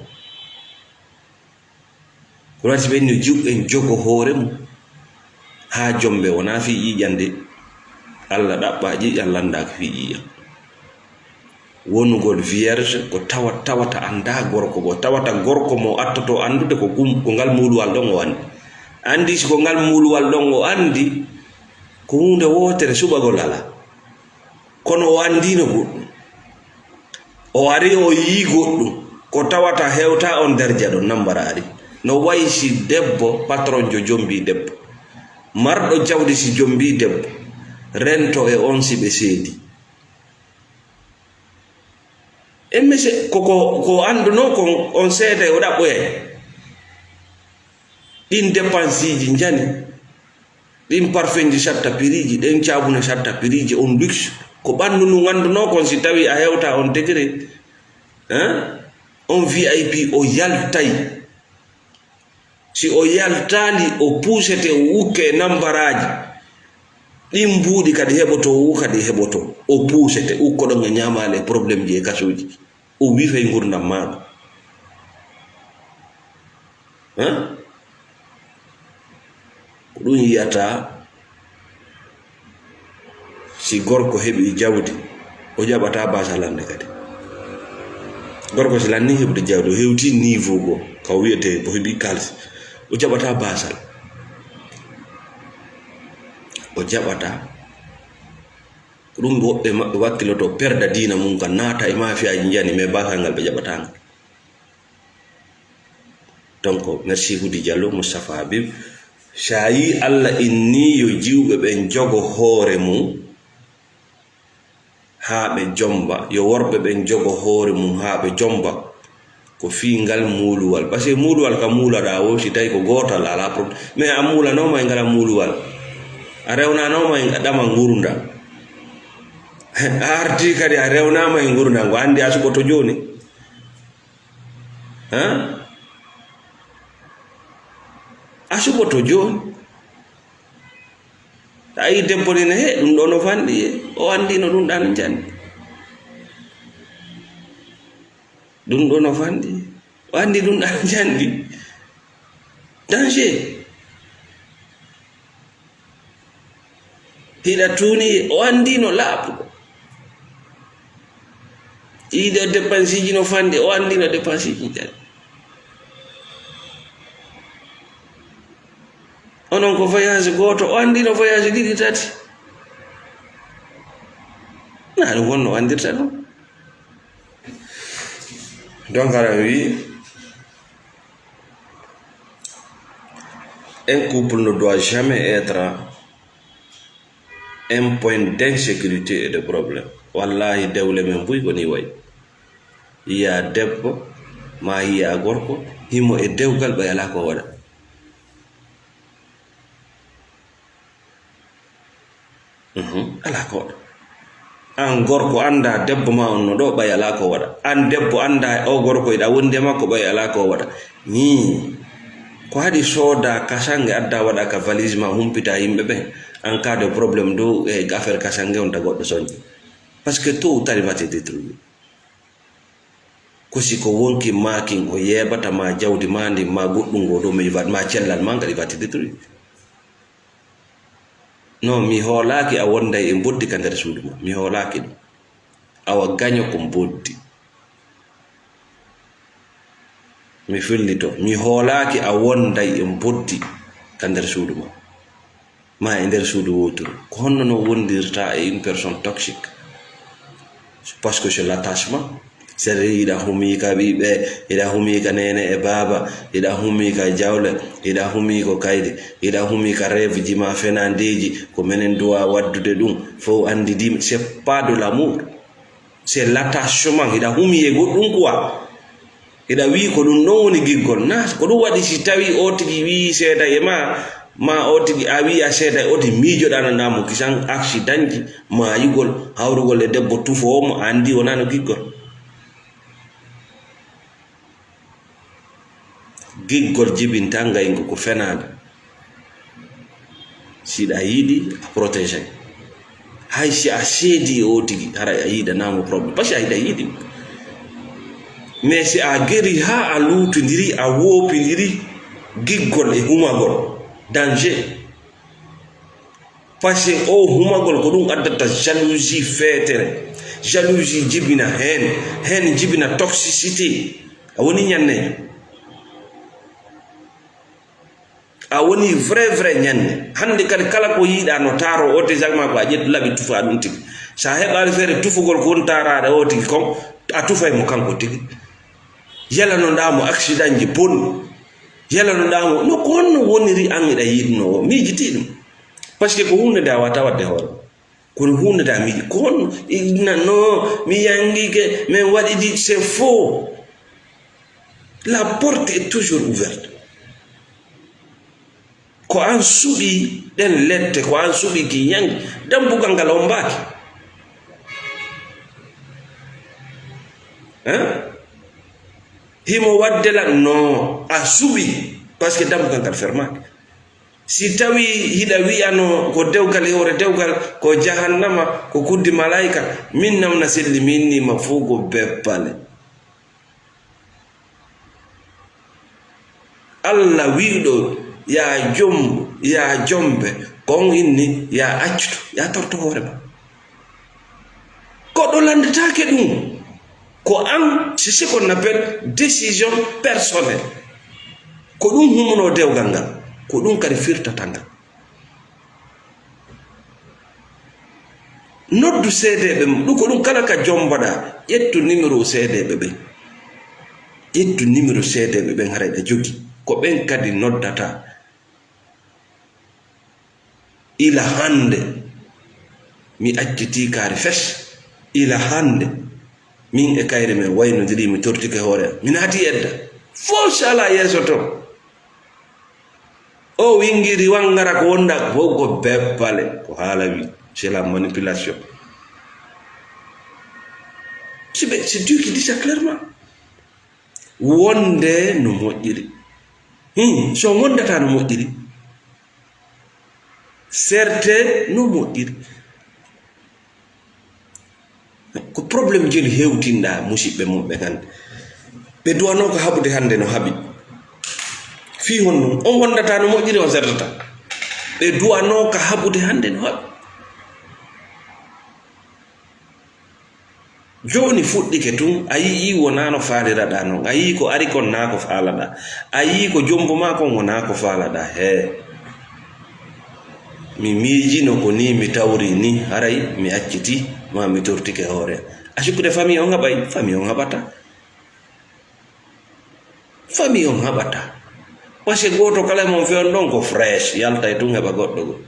ko wati ɓen no jiwɓen jogo hoore mum ha jombe wona fi ƴiƴande Allah ɗaɓɓa ƴiƴan landaka fi ƴiƴan wonugol vierge ko tawata anda gorko bo tawata gorko mo attoto andude ko ngal muuluwal ɗon o andi si ko ngal muuluwal ɗon o andi ko hunde wotere suɓagol ala kono o andino goɗɗum o ari o yi goɗɗum ko tawata hewta on derja ɗon nambara ari no wayi si debbo patron jo jombi debbo marɗo jawdi si jombi debbo rento e on si ɓe seedi e mese ko anduno ko on seeda e o ɗaɓɓoyay ɗin dépense ji jani ɗin parfum ji satta piriji ɗen cabuna satta piriji on luxe ko ɓandu nu anduno kon si tawi a hewta on degré on VIP o yaltay si o yaltali o puusete o wukke nambaraji ɗin mbuuɗi kadi heɓoto o kadi heɓoto o puusete ukkoɗon e ñamale probléme ji e kasuji o wifay gurdam maɗa ɗum yiyata si gorko heɓi jawdi o jaɓata basalande kadi gorko si lanni heɓde jawdi o hewti niveau go ka wiyete o heɓi kalis o jaɓata basal o jaɓata ɗum woɓɓe maɓɓe wakkiloto perda dina mum ka naata e mafiyaji jani mais basal ngal ɓe jaɓatangal. Donc merci Houdy Diallo Moustapha Habib sa yi Allah inni yo jiwɓe ɓen jogo hoore mum haa ɓe jomba yo worɓe ɓen jogo hoore mum haa ɓe jomba ko fiingal muuluwal parce que muuluwal ka muulaɗa o si tawi ko gootal ala problème mais a muulanoma e ngala muuluwal a rewnanoma e ɗama ngurda a arti kadi a rewnama e ngurda ngo andi a suɓoto joni a suɓoto joni a yi debbo nene he ɗum ɗo no fanɗi o andi no ɗum ɗan jandi ɗum ɗo no fanɗi o andi ɗum ɗan jandi danger hiɗa tuni o andi no laaɓuɗo yiide dépense ji no fanɗi o andi no dépense ji jandi onon ko voyage goto o andi no voyage ɗiɗi tati na ɗum wonno andirta ɗum. Donc ara wi un couple ne doit jamais être un point d'insécurité et de problème. Wallahi dewle men buy ko ni way yiya debbo ma yiya gorko himo e dewgal ɓe ala ko waɗa ala ko waɗa an gorko anda debbo ma on no ɗo ɓay ala ko waɗa an debbo anda o gorko iɗa wonde makko ɓay ala ko waɗa ni ko haɗi sooda kasange adda waɗa ka valise ma humpita yimɓe ɓen en cas de problème do e affaire kasange on ta goɗɗo soñi parce que tout tari va te détruire ko si ko wonki makin o yeɓata ma jawdi ma ndi ma goɗɗum ngo ɗo ma cellal ma kadi va te détruire. Non mi hoolaki a wonday e boddi ka nder suudu ma mi hoolaki ɗum awa gaño ko boddi mi fillito mi hoolaki a wonday e boddi ka nder suudu ma e nder suudu woturu ko honno no wondirta e une personne toxique parce que c'est l'attachement sere yiɗa humi ka ɓiɓɓe yiɗa humi ka nene e baaba yiɗa humi ka jawle yiɗa humi ko kayde yiɗa humi ka rêve ji ma fenandeji ko menen dowa waddude ɗum fo andidima c'est pas de l'amour c'est l'attachement yiɗa humi e goɗɗum quoi yiɗa wi ko ɗum ɗon woni giggol na ko ɗum waɗi si tawi o tigi wi seeda e ma o tigi a wi a seeda e o tigi miijoɗananamo kisan accident ji mayugol hawrugol e debbo tufowomo andi wonano giggol giggol jibinta ngaygo ko fenade siɗa yiɗi a protégé hay si a seedi o tigi hara a yiɗanamo probléme parce que a yiɗa yiɗi mais si a geri ha a lutodiri a wopidiri giggol e humagol danger parce que o humagol ko ɗum addata jalousie feetere jalousie jibina hen jibina toxicité a woni ñannejo a woni vrai ñanne hande kadi kala ko yiɗa no taro o exactement ko a ƴettu laɓi tufa ɗum tigi sa heɓani feere tufugol ko woni tarade o tigi kon a tufay mo kanko tigi yalanoɗamo accident ji bonni yalanoɗamo no ko honno woniri an eɗa yiɗnowo miijiti ɗum par ce que ko hunde nde a wata wadde hoore kono hunde nde a miiɗi ko honno no mi yanguike min waɗiɗi c'est faux la porte est toujours ouverte ko an suɓi ɗen lette ko an suɓi ki yangi dambugal ngal on mbaki himo waddela no a suɓi par ce que dambugal ngal fermaki si tawi hiɗa wiyano ko dewgal e hoore dewgal ko jahannama ko kuddi malaika min namna selli mi innima fuu ko beppale Allah wiiɗo ya jombu ya jombe kon inni ya accuto ya torto hoore ma goɗɗo landetake ɗum ko an c'est ce qu'on appelle décision personnelle ko ɗum humuno dewgal ngal ko ɗum kadi firtata ngal noddu seedeɓe ɗum ko ɗum kala ka jombaɗa ƴettu numéro seedeɓe ɓen ƴettu numéro seedeɓe ɓen haray ɗa jogi ko ɓen kadi noddata ila hande mi acciti kaari fes ila hande min e kayre men waynodiri mi tortike hoore mi naati edda fo sala yeeso to o wingiri wangara ko wonda bo ko beppale ko haala wi c'est la manipulation c'est Dieu qui dit ça clairement wonde no moƴƴiri so wondata no moƴƴiri certe no moƴƴiri ko probléme joni hewtinɗa musidɓe mum ɓe hande ɓe duwano ko haɓude hande no haaɓi fi hon ɗum on wondata no moƴƴiri on sertata ɓe duwano ko haɓude hande no haaɓi joni fuɗɗike tun a yii wona no faaliraɗa noon a yii ko ari kon na ko faalaɗa a yii ko jombuma kon wona ko faalaɗa he mi miijino ko ni mi tawri ni haray mi acciti ma mi tortike hoore a sikkude famille on haɓay famille on haɓata famille on haɓata par ce que goto kala mon fewn ɗon ko fresh yalta e tun heɓa goɗɗo go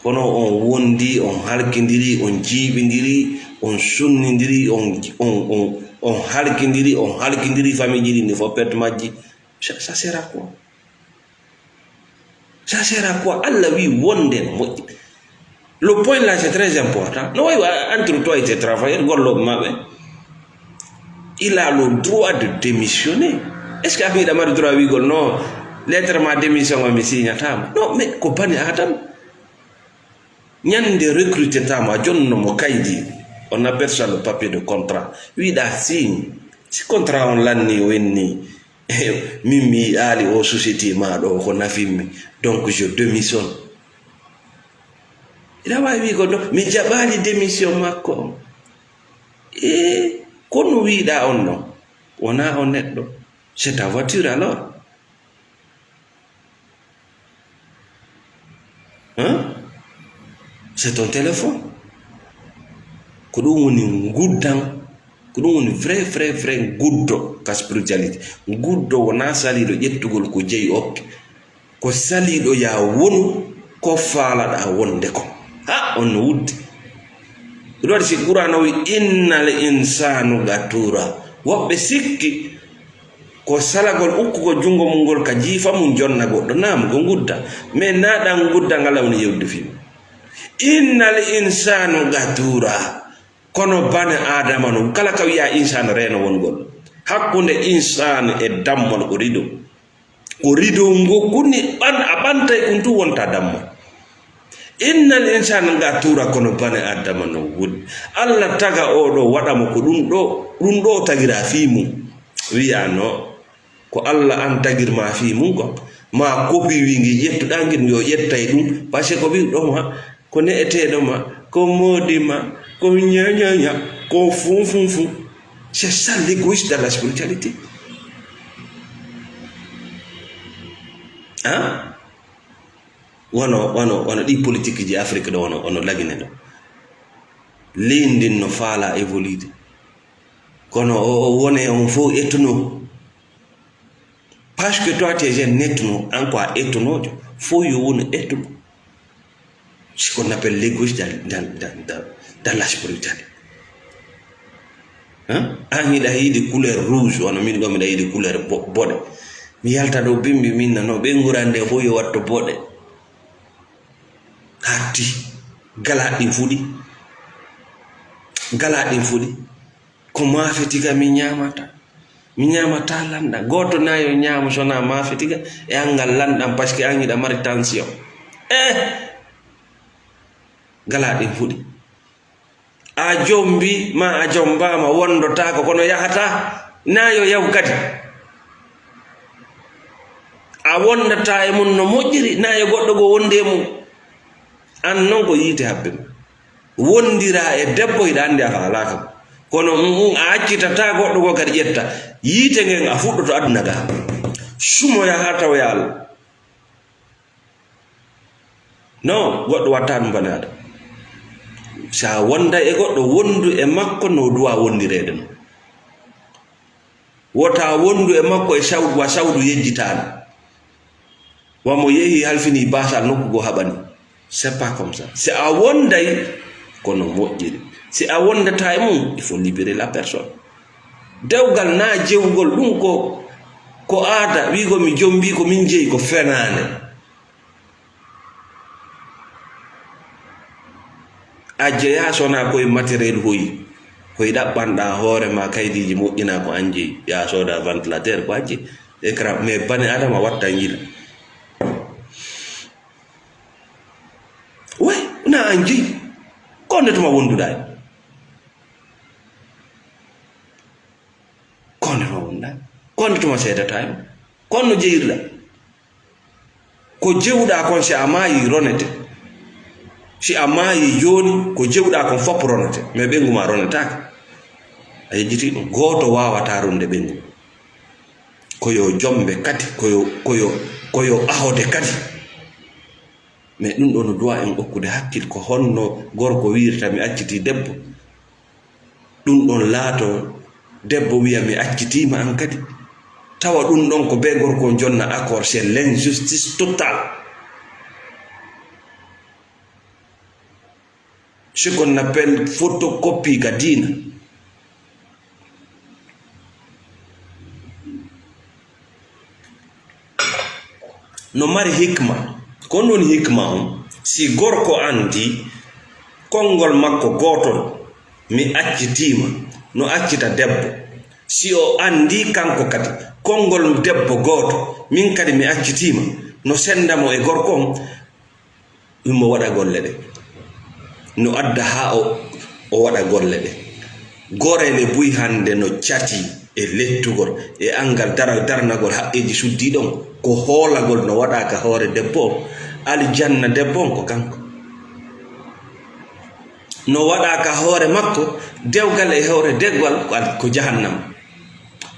kono on wondi on halkidiri on jiiɓidiri on sunnidiri on halkidiri famille jiɗi ndi fof perte majji ça sert à quoi ça sert à quoi Allah wi wonde no moƴƴi le point là c'est très important no way entre toi et tes travailleurs golloɓe maɓɓe il a le droit de démissionner est ce que amiɗa mari droit wigol non lettre ma démission o mi signatama non mais ko bani adam ñande recruté tama jonnomo kaydi on appelle ça le papier de contrat wiɗa signe si contrat on lanni wenni min mi aali o société maɗo ko nafimmi donc je démissionne ina wawi wi ko ɗon mi jaɓali démission makko on kono wiɗa on ɗon wona on neɗɗo c'est ta voiture alors c'est ton téléphone ko ɗum woni guddan ko ɗum woni vrai guddo ka spiritualité guddo wona saliɗo ƴettugol ko jeeyi okke ko saliɗo ya wonu ko faalaɗa wonde ko ha on no wuddi ɗum waɗi si qur'an o wi innal insanu gatura woɓɓe sikki ko salagol ukkugo jungo mum ngol ka jiifa mum jonna goɗɗo nam go gudda mais naɗan gudda ngala woni yewde fim innal insanu gatura kono bane adama no kala ka wiya insan reno wongol hakkunde insan e dammol ko rido ngo kunni a ɓantay ɗum tu wonta dammol innal insan gatura kono bane adama no woni Allah taga oɗo waɗamo ko ɗum ɗo tagira fi mum wiya no ko Allah an tagirma fi mum ko ma kopi wingi yettuɗa ngel yo yettay ɗum par ce que ko wiɗoma ko ne'eteɗoma ko modima ko ñañaña ko funfunfu c'est ça l'égoïsme dans la spiritualité hein wono ɗi politique ji Afrique ɗo ono lagine ɗo leyndin no faala évolude kono o wone on fof ettuno parce que toi tu es un ettuno an ko a ettunojo fof yo woni ettuno ce qu'on appelle l'égoïsme dans la spiritualité an miɗa yiɗi couleur rouge wono min ɗo miɗa yiɗi couleur boɗe mi yalta ɗo bimbi min nano ɓe ngurande fof yo watto boɗe hatti galaɗin fuɗi ko mafetiga mi ñamata landa goto nayo ñama sona mafetiga e angal lanɗam par ce que an yiɗa mari tension galaɗin fuɗi a jombi ma a jombama wondotako kono yahata nayo yahu kadi a wondata e mum no moƴƴiri na e goɗɗo go wonde e mum an noon ko yiite habbe ma wondira e debbo hiɗa andi a haalaka kono a accitata goɗɗo go kadi ƴetta yiite ngen a fuɗɗoto aduna ga sumoya ha tawoya Allah non goɗɗo watta ɗum banaɗa sa wonda e goɗɗo wondu e makko no duwa wondirede no wota wondu e makko e sawdu wa sawdu yejjitani wamo yehi halfini basal nokku go haɓani c'est pas comme ça si a wonday kono moƴƴiri si a wondata e mum il faut libérer la personne dewgal na jewgol ɗum ko aada wigo mi jombi ko min jeeyi ko fenane a jeeya sona koye matériel hoyi koye ɗaɓɓanɗa hoore ma kaydiji moƴƴina ko an jeeyi ya soda ventilateur ko ajje écran mais bani adama watta yila way na an jeeyi konde tuma wonduɗa e konde tuma wonduɗa konde tuma seedata e konno jeeyirɗa ko jewɗa kon si a maayi ronete si a maayi joni ko jewɗa kon fopp ronete mais ɓengu ma ronetaka a yejjiti ɗum goto wawata ronde ɓengu koyo jombe kadi koyo ahode kadi mais ɗum ɗo no duwa en okkude hakkil ko honno gorko wirta mi acciti debbo ɗum ɗon laato debbo wiya mi accitima an kadi tawa ɗum ɗon ko be gorko jonna accord c'est l'injustice totale ce qu'on appelle photocopie gadina no mari hikma ko non hikma on si gorko andi kongol makko gotol mi accitima no accita debbo si o andi kanko kadi kongol debbo goto min kadi mi accitima no sendamo e gorko on mo waɗa golle ɗe no adda ha o waɗa golle ɗe gorele buy hande no cati e lettugol e angal darnagol haqqeji suddi ɗon ko hoolagol no waɗaka hoore debbo aljanna debbo on ko kanko no waɗaka hoore makko dewgal e hoore deggal ko jahannam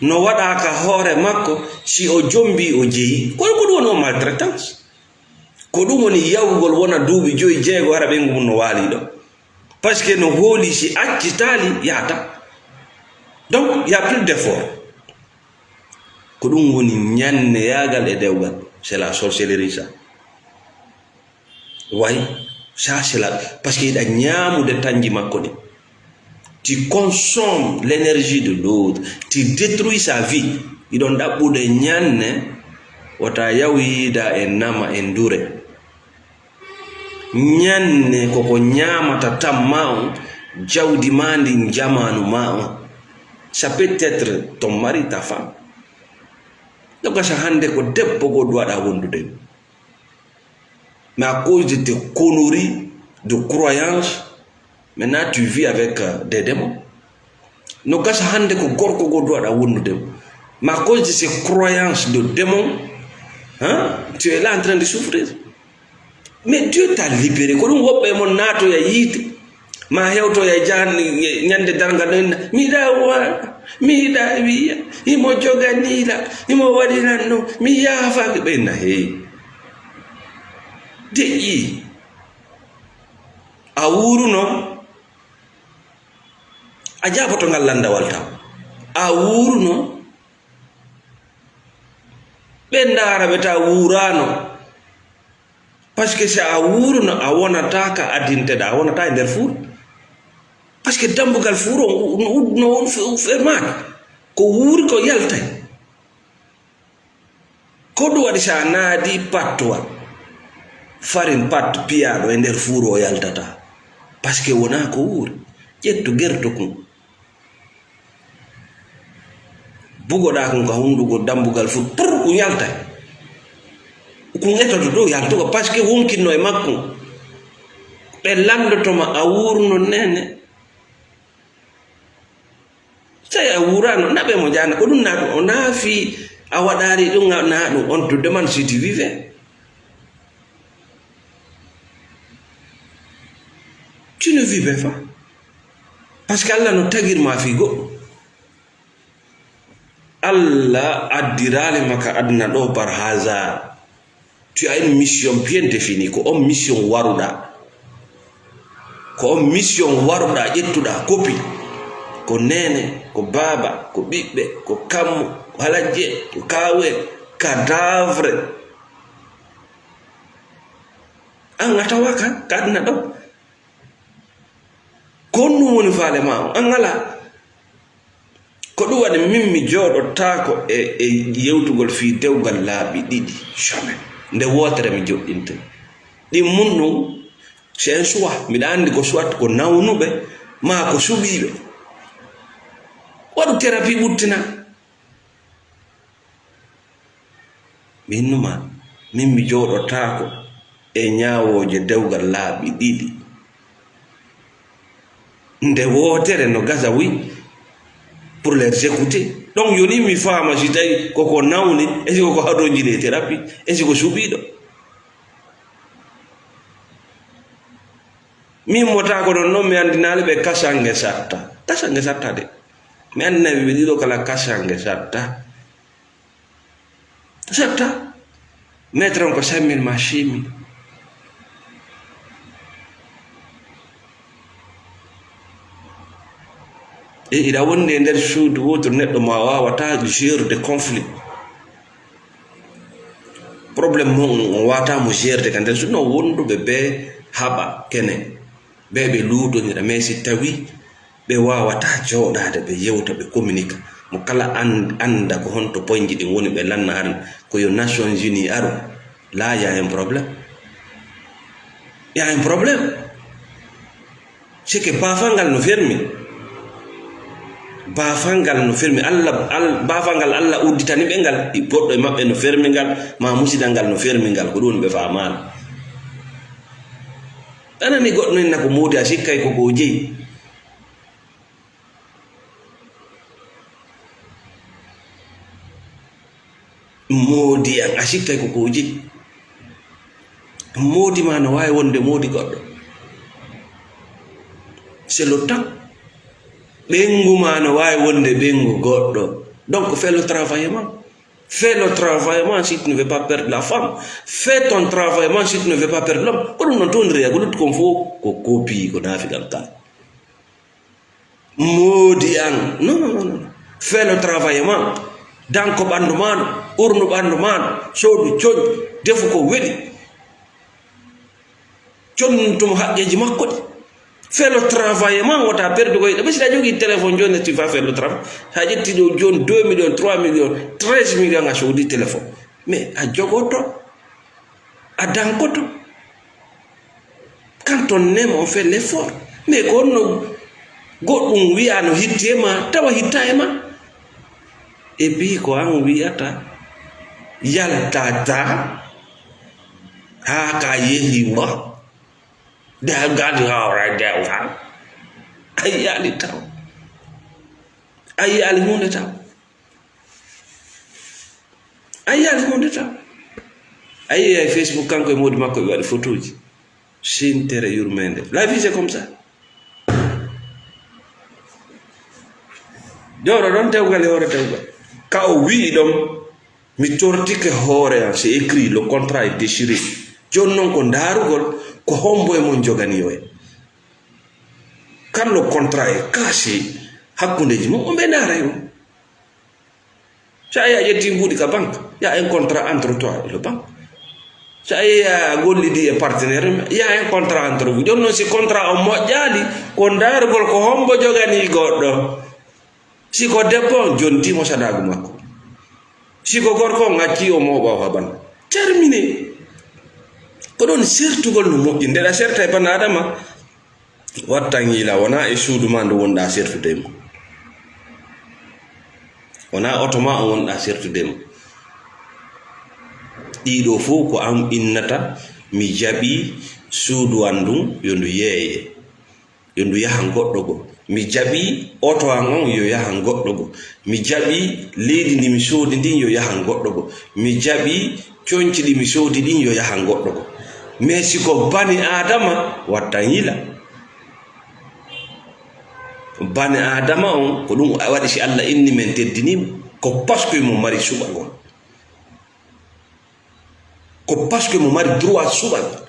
no waɗaka hoore makko si o jombi o jeeyi ko ɗum woni o maltraitance ko ɗum woni yawgol wona duuɓi 5 6 hara ɓengu mum no waali ɗo par ce que no hooli si accitali yahata donc y a plus d'effort ko ɗum woni ñanne yagal e dewgal c'est la sorcellerie ça way ça c'est la parce que yiɗa ñaamude tanji makko ɗi tu consommes l'énergie de l'autre tu détruis sa vie iɗon ɗaɓɓude ñanne wata yawyida e nama e ndure ñanne koko ñamata tan ma on jawdi ma ndi jamanu ma on ça peut être ton mari ta femme donc ça hande ko debbo go waɗa wondude mais à cause de tes conneries de croyances maintenant tu vis avec des démons no gasa hande ko gorko go waɗa wondude mais à cause de ces croyances de démons hein, tu es là en train de souffrir mais Dieu t'a libéré ko ɗum woɓɓe mon naatoya yiite ma hewtoya ñande dargal ɗo mi yiɗa wiya imo joganila imo waɗinan no mi yaafaki ɓenna heewi deƴƴi a wuruno a jaboto ngal landawal taw a wuruno ɓe ndaara ta wurano parce que si a wuruno a wonata ka adinteɗa a wonata e nder fuuro parce que dambugal fuuro no won fermaka ko wuuri ko yaltay ko ɗum waɗi sa naadi pattuwal farine pattu piyaɗo e nder fuuro o yaltata parce que wona ko wuuri ƴettu gerto kum bugoɗa kum ka hundugo dambugal fu pour kum yaltay kum etoto dow yaltugo parce que wonkinno e makkum ɓe landotoma a wurno nene tawi a wurano naɓe mo jana ko ɗum naɗum o naafi awaɗari ɗum na ɗum on to deman si tu vivais. Tu ne vivais pas parce que Allah no tagir ma fi goɗɗo. Allah addirali maka adna ɗo par hasard. Tu as une mission bien définie ko on mission waruɗa, ko on mission waruɗa ƴettuɗa kopi ko nene ko baba ko ɓiɓɓe ko kammo ko halajje ko kawe cadavre an a tawa ka adna ɗo ko ɗum woni faale ma o an ala. Ko ɗum waɗi min mi jooɗotako e yewtugol fi dewgal laaɓi ɗiɗi jamais nde wotere mi joɗɗinte ɗin mun ɗum c'est un choix. Miɗa andi ko soit ko nawnuɓe ma ko suɓiɓe. Waɗu thérapie ɓuttina. Min numa min mi jooɗotako e ñawoje dewgal laaɓi ɗiɗi nde wotere no gasa wi pour les écouter. Donc yoni mi fama si tawi koko nawni e siko ko haɗojine thérapie e siko suɓiɗo. Min motako ɗon noon mi andinali ɓe kasange satta de mi andinaɓe ɓe ɗiɗo kala kasange satta maître on ko sammin ma chimi. E ida wonde nder suudu woto neɗɗo ma wawata gérer de conflit. Probléme mo on wata mo gérde ka nder suudu no wonduɓe ɓe haɓa kene ɓe ɓe luudodira. Mais si tawi ɓe wawata jooɗade ɓe yewta ɓe communique mo kala anda ko honto poñji ɗin woni ɓe lanna han ko yo Nations Unies aro. Là y a un problème, y a un problème. C'est que bafangal no fermi, bafangal no fermi. Bafangal Allah udditani ɓe ngal goɗɗo e maɓɓe no fermi ngal ma musidal ngal no fermi ngal ko ɗum ɓe famano. Anani goɗɗo nenna ko moodi a sikkay ko ko jeyi. Moodi an a sikkay ko ko jeyi. Moodi ma no wawi wonde moodi goɗɗo. C'est le temps. Ɓengu ma no wawi wonde ɓengu goɗɗo. Donc fais le travaillement. Fais le travaillement si tu ne veux pas perdre la femme. Fais ton travaillement si tu ne veux pas perdre l'homme. Ko ɗum no tondiri ko luttu kon fof ko copie ko nafigal ka. Moodi an non. Fais le travaillement. Danko ɓandu maɗo, urnu ɓandu maɗo, sodu coñi, defu ko weɗi, contum haqqeji makko ɗi. Fais le travaillement wota perdu koye ɗo. Ɓe siɗa jogui téléphone joni tu vas faire le travail. Ha ƴetti ɗo joni 2 millions 3 millions 13 millions a soodi téléphone. Mais a jogoto a dankoto. Quand on aime on fait l'effort. Mais ko onno goɗɗum wiya no hitti e ma tawa hitta e ma. Et puis ko an wiyata yaltata ha ka yehiwa dagadi hawra dewa ayali taw ayali hunde taw ayi Facebook kanko e modi makko waɗi photoji sintere yurmende. La vie c'est comme ça. Jawra ɗon tewgal e hoore tewgal ka o wi ɗon mi tortike hoore am. C'est écrit, le contrat est déchiré. Joni noon ko darugol ko hombo e mon joganiyo en. Quand le contrat est caché hakkundeji mum on ɓe daara on. Sa yi a ƴetti mbuɗi ka banque, y a un contrat entre toi et le banque. Sa yi a gollidi e partenaire, y a un contrat entre vous. Joni noon si contrat o moƴƴali ko darugol ko hombo jogani goɗɗo. Si ko debbo on jontimo sadagu makko, si ko gorko on acci o moɓa o haɓan, terminé. Ko ɗon sertugol no moƴƴi. Ndeɗa serta e bana adama wattan yiila wona e suudu ma nde wonɗa sertudemo, wona oto ma o wonɗa sertudemo. Ɗiɗo fof ko am innata mi jaɓi suudu an ndun yo ndu yeeye. yo ndu yaha goɗɗo go mi jaɓi oto an on yo yaha goɗɗo go mi jaɓi leydi ndi mi soodi ndin yo yaha goɗɗo go mi jaɓi coñci ɗi mi soodi ɗin yo yaha goɗɗo go mais siko bani adama watta yila bani adama on ko ɗum waɗi si Allah inni men teddinimo ko parce que mo mari suɓagol ko parce que mo mari droit suɓagol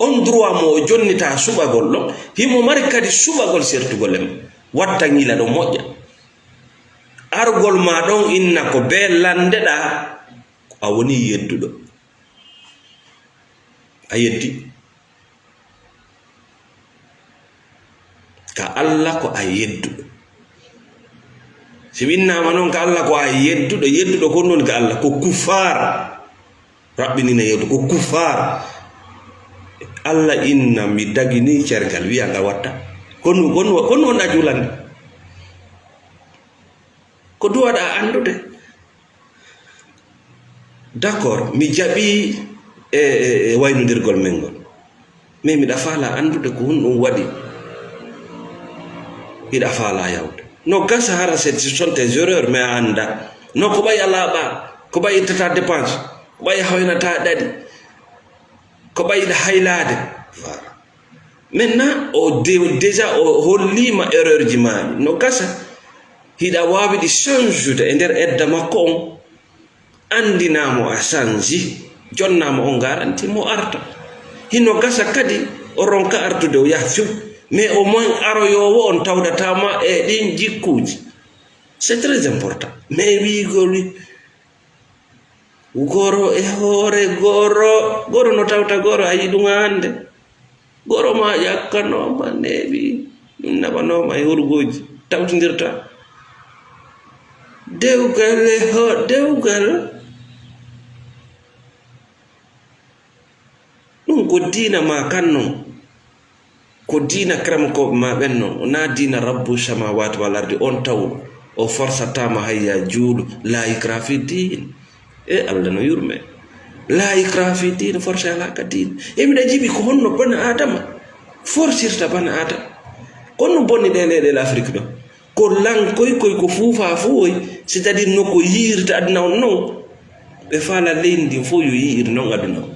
on droit mo o jonnita suɓagol ɗon himo mari kadi suɓagol sertugol em watta ñila ɗo moƴƴa argol ma ɗon inna ko be landeɗa a woni yedduɗo a yeddi ka Allah ko a yedduɗo si winnama noon ka Allah ko a yedduɗo yedduɗo ko non ka Allah ko kufar raɓɓinina yeddu ko kufar Allah inna mi dagini cergal wiya nga watta kono won a julande ko duwaɗa andude d'accord mi jaɓi waynodirgol men ngol mais miɗa faala andude ko hun ɗum waɗi hiɗa faala yawde no gasa hara ce sont tes erreurs mais a anda no ko ɓay a laaɓa ko ɓay ittata dépense ko ɓay hawnata ɗaɗi ko ɓayɗa haylade voilà maintenant o déjà o hollima erreur ji maɗi no gasa hiɗa wawi ɗi change e nder edda makko on andinamo a change jonnama on garanti mo arta hino gasa kadi o ronka artude o yaha few mais au moins aroyowo on tawdatama e ɗin jikkuji c'est très important mais wigol goro e hoore goro no tawta goro a yi ɗum hande goro ma ƴakkanoma neɓi ɗum naɓanoma e hurgoji tawtidirta dewgal ɗum ko dina ma kan non ko dina kremkoɓe ma ɓen non na dina rabbu samawati wal ardi on tawɗo o forsatama hayya juuɗo la ikra fi din e Allah no yurme la ikra fi din forcé ala ka din e miɗa jiɓi ko honno bana adama forsirta bana adama kono bonni ɗe leyɗele Afrique ɗo ko lankoy koy ko fuufa fuwoy c'est à dire noko yirta aduna on non ɓe faala leydi ndin fof yo yiyir non aduna o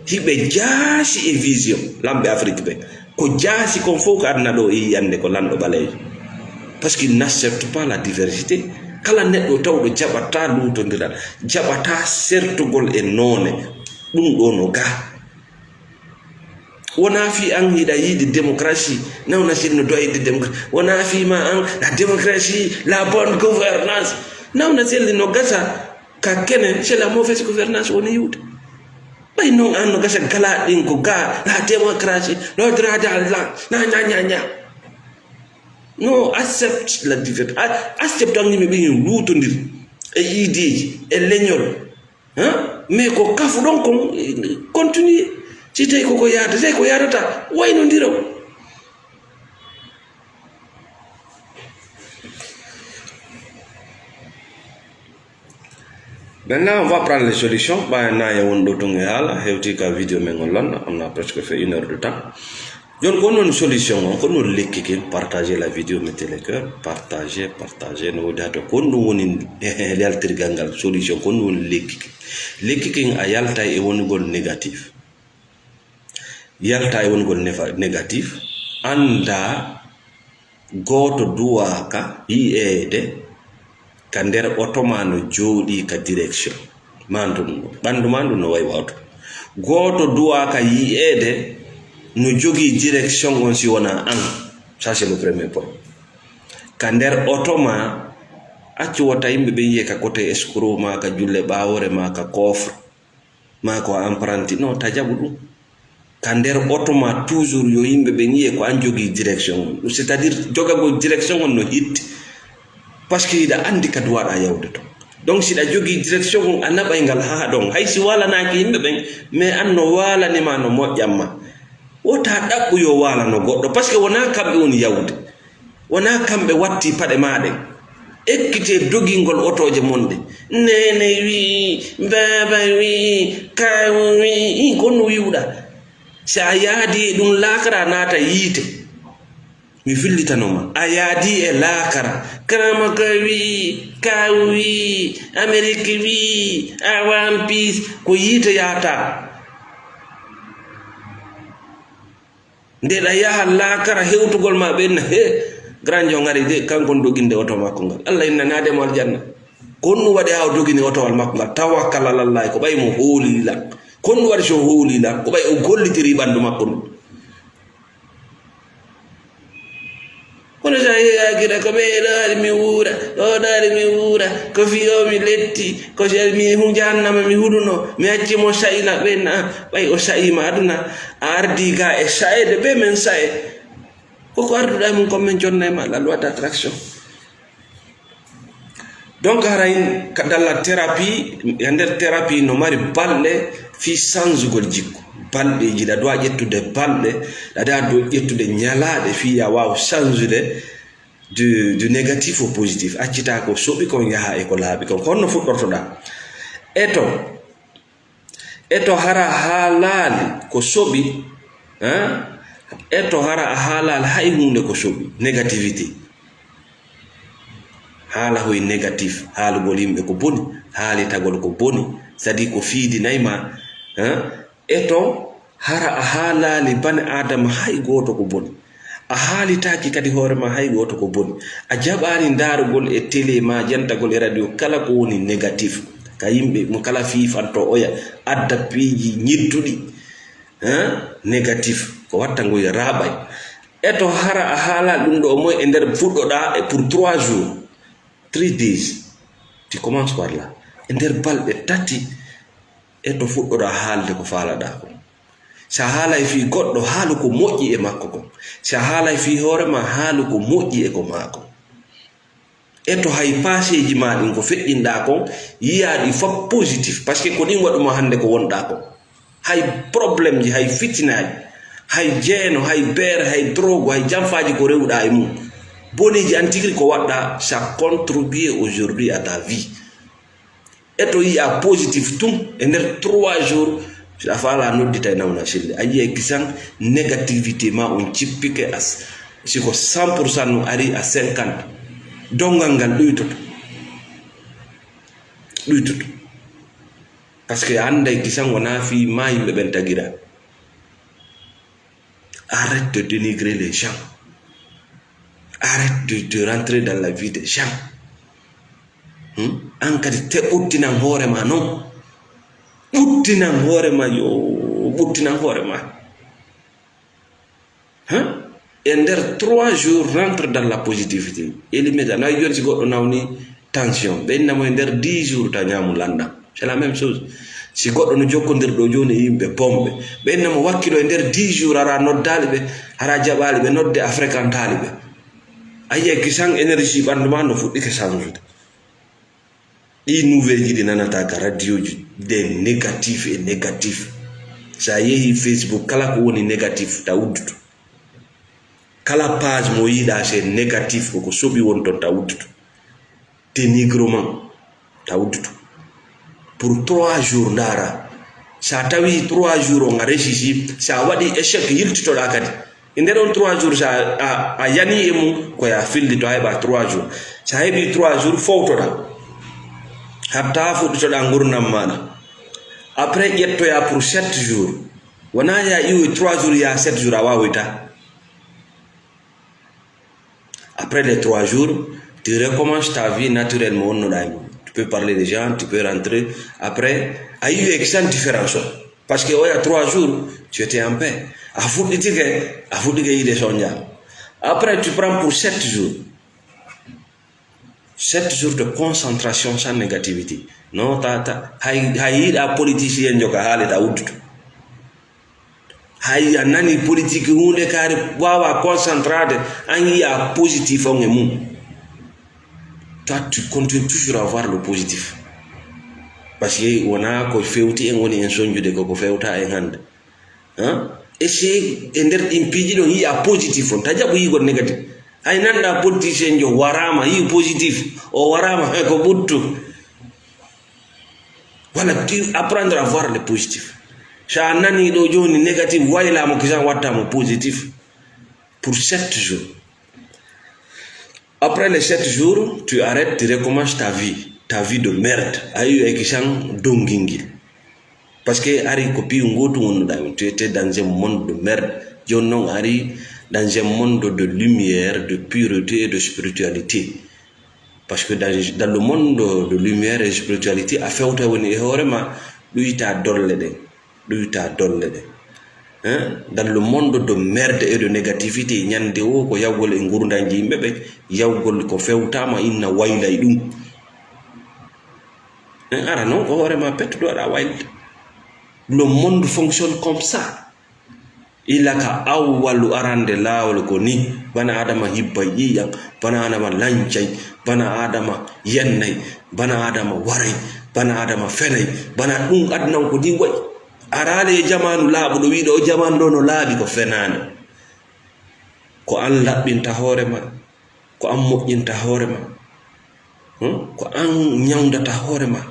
hiɓe jaasi e vision lamɓe Afrique ɓe ko jaasi kon fof ko aduna ɗo yiyande ko lanɗo ɓaleejo parce qu'il n'accepte pas la diversité kala neɗɗo tawɗo jaɓata lutodiral jaɓata sertugol e noone ɗum ɗo no ga wona fi an hiɗa yiide démocratie nawna sirno doyde démocratie wona fima an la démocratie la bonne gouvernance nawna selli no gasa ka kenen c'est la mauvaise gouvernance woni yiwde ɓay noon an no gasa gala ɗin ko ga la démocratie le droit de Allah ña no accepte la diversité accepte an yimɓe ɓe lutodir e yiideji e leñol mais ko kafu ɗon kon continue si tawi koko yaada tawi ko yaadata waynodira Maintenant, on va prendre les solutions. On a une vidéo, on a presque fait 1 heure de temps. Donc, on a une solution. On a l'équipe, partager la vidéo, mettez les cœurs, partager. Nous avons une solution. On a l'équipe. L'équipe a yalta et on a négatif. Yalta et on a négatif. Anda goto duwaka yi'ede ka nder otomano jooɗi ka direction mandu ɓandu mandu no way wawto goto duwaka yi'ede no jogii direction on si wona an ça c'est le premier point ka nder otoma accu wata yimɓe ɓe yiye ka côté escroc ma ka julle ɓawore ma ka coffre ma ko apprenti non ta jaɓu ɗum ka nder otoma toujours yo yimɓe ɓe yiye ko an jogii direction on c'est à dire jogagol direction on no hitti parce que ida andi ka duwaɗa yawde to donc siɗa jogii direction on a naɓay ngal ha ɗon hay si walanaki yimɓe ɓen mais an no walanima no moƴƴanma wota ɗaɓɓu yo walano goɗɗo par ce que wona kamɓe woni yawde wona kamɓe watti paɗe maɗen ekkite dogingol otoje monɗe nene wi baba wi kaw wi gonno wiwɗa si a yaadi ɗum lakara naata yiite mi fillitanoma a yaadi e laakara kanama kawi Amérique wi a wampis ko yiita yahata ndeɗa yaha laakara hewtugol ma ɓenna he grand jo ngari de kankon doginde oto makko ngal Allah inna naademo aljanna konnu waɗi ha dogini otowal makko ngal tawakkal alallahi ko ɓay mo hoolila konnu waɗi so hoolila ko ɓay o gollitiri ɓandu makko ndu kono sa yeyagira ko ɓeyɗaari mi wuura ɗoɗaari mi wuura ko fiyo mi letti ko mi jahannama mi huɗuno mi accimo sayna ɓenna ɓay o sayima aduna a ardi ga e sayede ɓe men saye koko arduɗa mum kommen jonna e ma la loi d'attraction. Donc harayin dalla thérapie e nder thérapie no mari balɗe fi changugol jikku balɗeji ɗa dowa ƴettude balɗe ɗaɗa dow ƴettude ñalaɗe fi ya waw changude du négatif au positif accita ko soɓi kon yaha e ko laaɓi kon honno fuɗɗortoɗa eto hara ha laali ko soɓi eto hara a haalal hay hunde ko soɓi négativité haala hoye négatif haalugol yimɓe ko boni haalitagol ko boni c'est-à-dire ko fiidinayma eto hara a haalali bane adama hay goto ko boni a haalitaki kadi hoorema hay goto ko boni a jaɓani darugol e télé ma jantagol e radio kala ko woni négatif ka yimɓe mo kala fifanto oya adda piiji ñidduɗi négatif ko watta ngoye raɓay eto hara a haala ɗum ɗo moy e nder fuɗɗoɗa e pour 3 jours 3 days tu commences par là e nder balɗe tati eto fuɗɗoɗa haalde ko faalaɗa ko sa haala e fi goɗɗo haalu ko moƴƴi e makko kon sa haala e fi hoorema haalu ko moƴƴi e ko maako eto hay passeji ma ɗin ko feƴƴinɗa kon yiyaɗi fof positif par ce que ko ɗin waɗuma hande ko wonɗa kon hay probléme ji hay fitinaji hay jeeno hay beere hay drogue hay janfaji ko rewɗa e mum boniji antigri ko waɗɗa ça contribue aujourd'hui à ta vie eto yiya positif tum e nder 3 jours a faala noddita e nawna sille a yiya kisan négativité ma on cippike as siko 100% no ari a 50 dongal ngal ɗoytoto par ce que anday kisan wona fi ma yimɓe ɓen tagira arrête de dénigrer les gens arrête de rentrer dans la vie des gens an kadi te ɓuttinan hoorema noon ɓuttinan hoorema yo ɓuttinan hoorema e nder 3 jours rentre dans la positivité élimine ana joni si goɗɗo nawni tension ɓennamo e nder 10 jours ta ñamu landam c'est la même chose si goɗɗo no jokkodirɗo joni e yimɓe pomɓe ɓennamo wakkilo e nder 10 jours ara noddali ɓe ara jaɓali ɓe nodde a fréquentali ɓe a yiya kisan énergie ɓandu ma no fuɗɗike changude ɗi nouvelle ji ɗi nanata ka radio ji des négatif et négatif sa yehi Facebook kala ko woni négatif ta udduto kala page mo yiɗa c'est négatif koko soɓi won ton ta udduto dénigrement ta udduto pour 3 jours ndara sa tawi 3 jours on a réussi sa waɗi échec yiltitoɗa kadi e nder on 3 jours sa a yani e mum koya fillito a heɓa 3 jours sa heɓi 3 jours fowtoɗa hatta fuɗɗitoɗa gurdam maɗa après ƴettoya pour 7 jours wona ya iwoy 3 jours ya 7 jours a wawoyta après les 3 jours tu recommences ta vie naturellement wonnoɗa e mum tu peux parler des gens tu peux rentrer après a yiwe sans différence parce que oya 3 jours tu étais en paix a fuɗɗike yide soña après tu prends pour 7 jours 7 jours de concentration sans négativité non hay yiɗa politicien joka haalita udduto hay a nani politique hunde kaari wawa concentrade an yiya positif on e mum toi tu continues toujours à voir le positif parce que wona ko fewti en woni en soñjude koko fewta en hande essaye e nder ɗin piiji ɗon yiya positif on ta jaɓu yigol négatif hay nanɗa politicien jo warama yi positif o warama ko ɓuttu voilà tu apprendre à voir le positif sa nani ɗo joni négatif waylamo kisan wattamo positif pour 7 jours Après les 7 jours, tu arrêtes, tu recommences ta vie de merde. Ayu ekishan dongingi. Parce que ari kopi ngotu tu étais dans un monde de merde. Jonon ari dans un monde de lumière, de pureté et de spiritualité. Parce que dans le monde de lumière et de spiritualité, a fait autre woni horema lui ta dolle de. Lui ta dolle de. Dans le monde de merde et de négativité, nyande wo ko yawgol e ngurdanji mbebe yawgol ko fewtama inna wayla dum. Ara non ko horema petto da wayla. Le monde fonctionne comme ça. Il a ka awwalu arande lawol ko ni bana adama hibba yiya bana adama lancay bana adama yennay bana adama waray bana adama fenay bana dum adnan ko di way arale jamanu laabudo wiido jamanu do no laabi ko fenane ko an labbinta hoorema ko an moƴƴinta hoorema ko an nyawdata hoorema.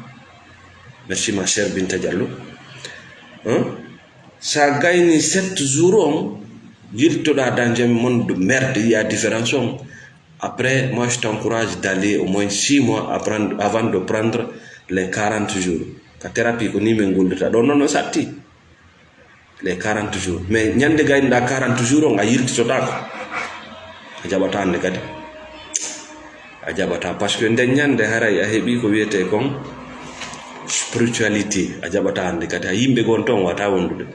Merci ma chère Binta Diallo. Ça gagne 7 jours, dans un monde de merde, il y a différence. Après, moi je t'encourage d'aller au moins 6 mois avant de prendre les 40 jours. La thérapie que nous avons non, sati. Les 40 jours. Mais nyande gagne dans 40 jours, on a yilti sotako. Ajabata ande kadi. Ajabata parce que nyande haray a hebi ko wiete kon spiritualité. Ajabata ande kadi yimbe gon ton wata wondude.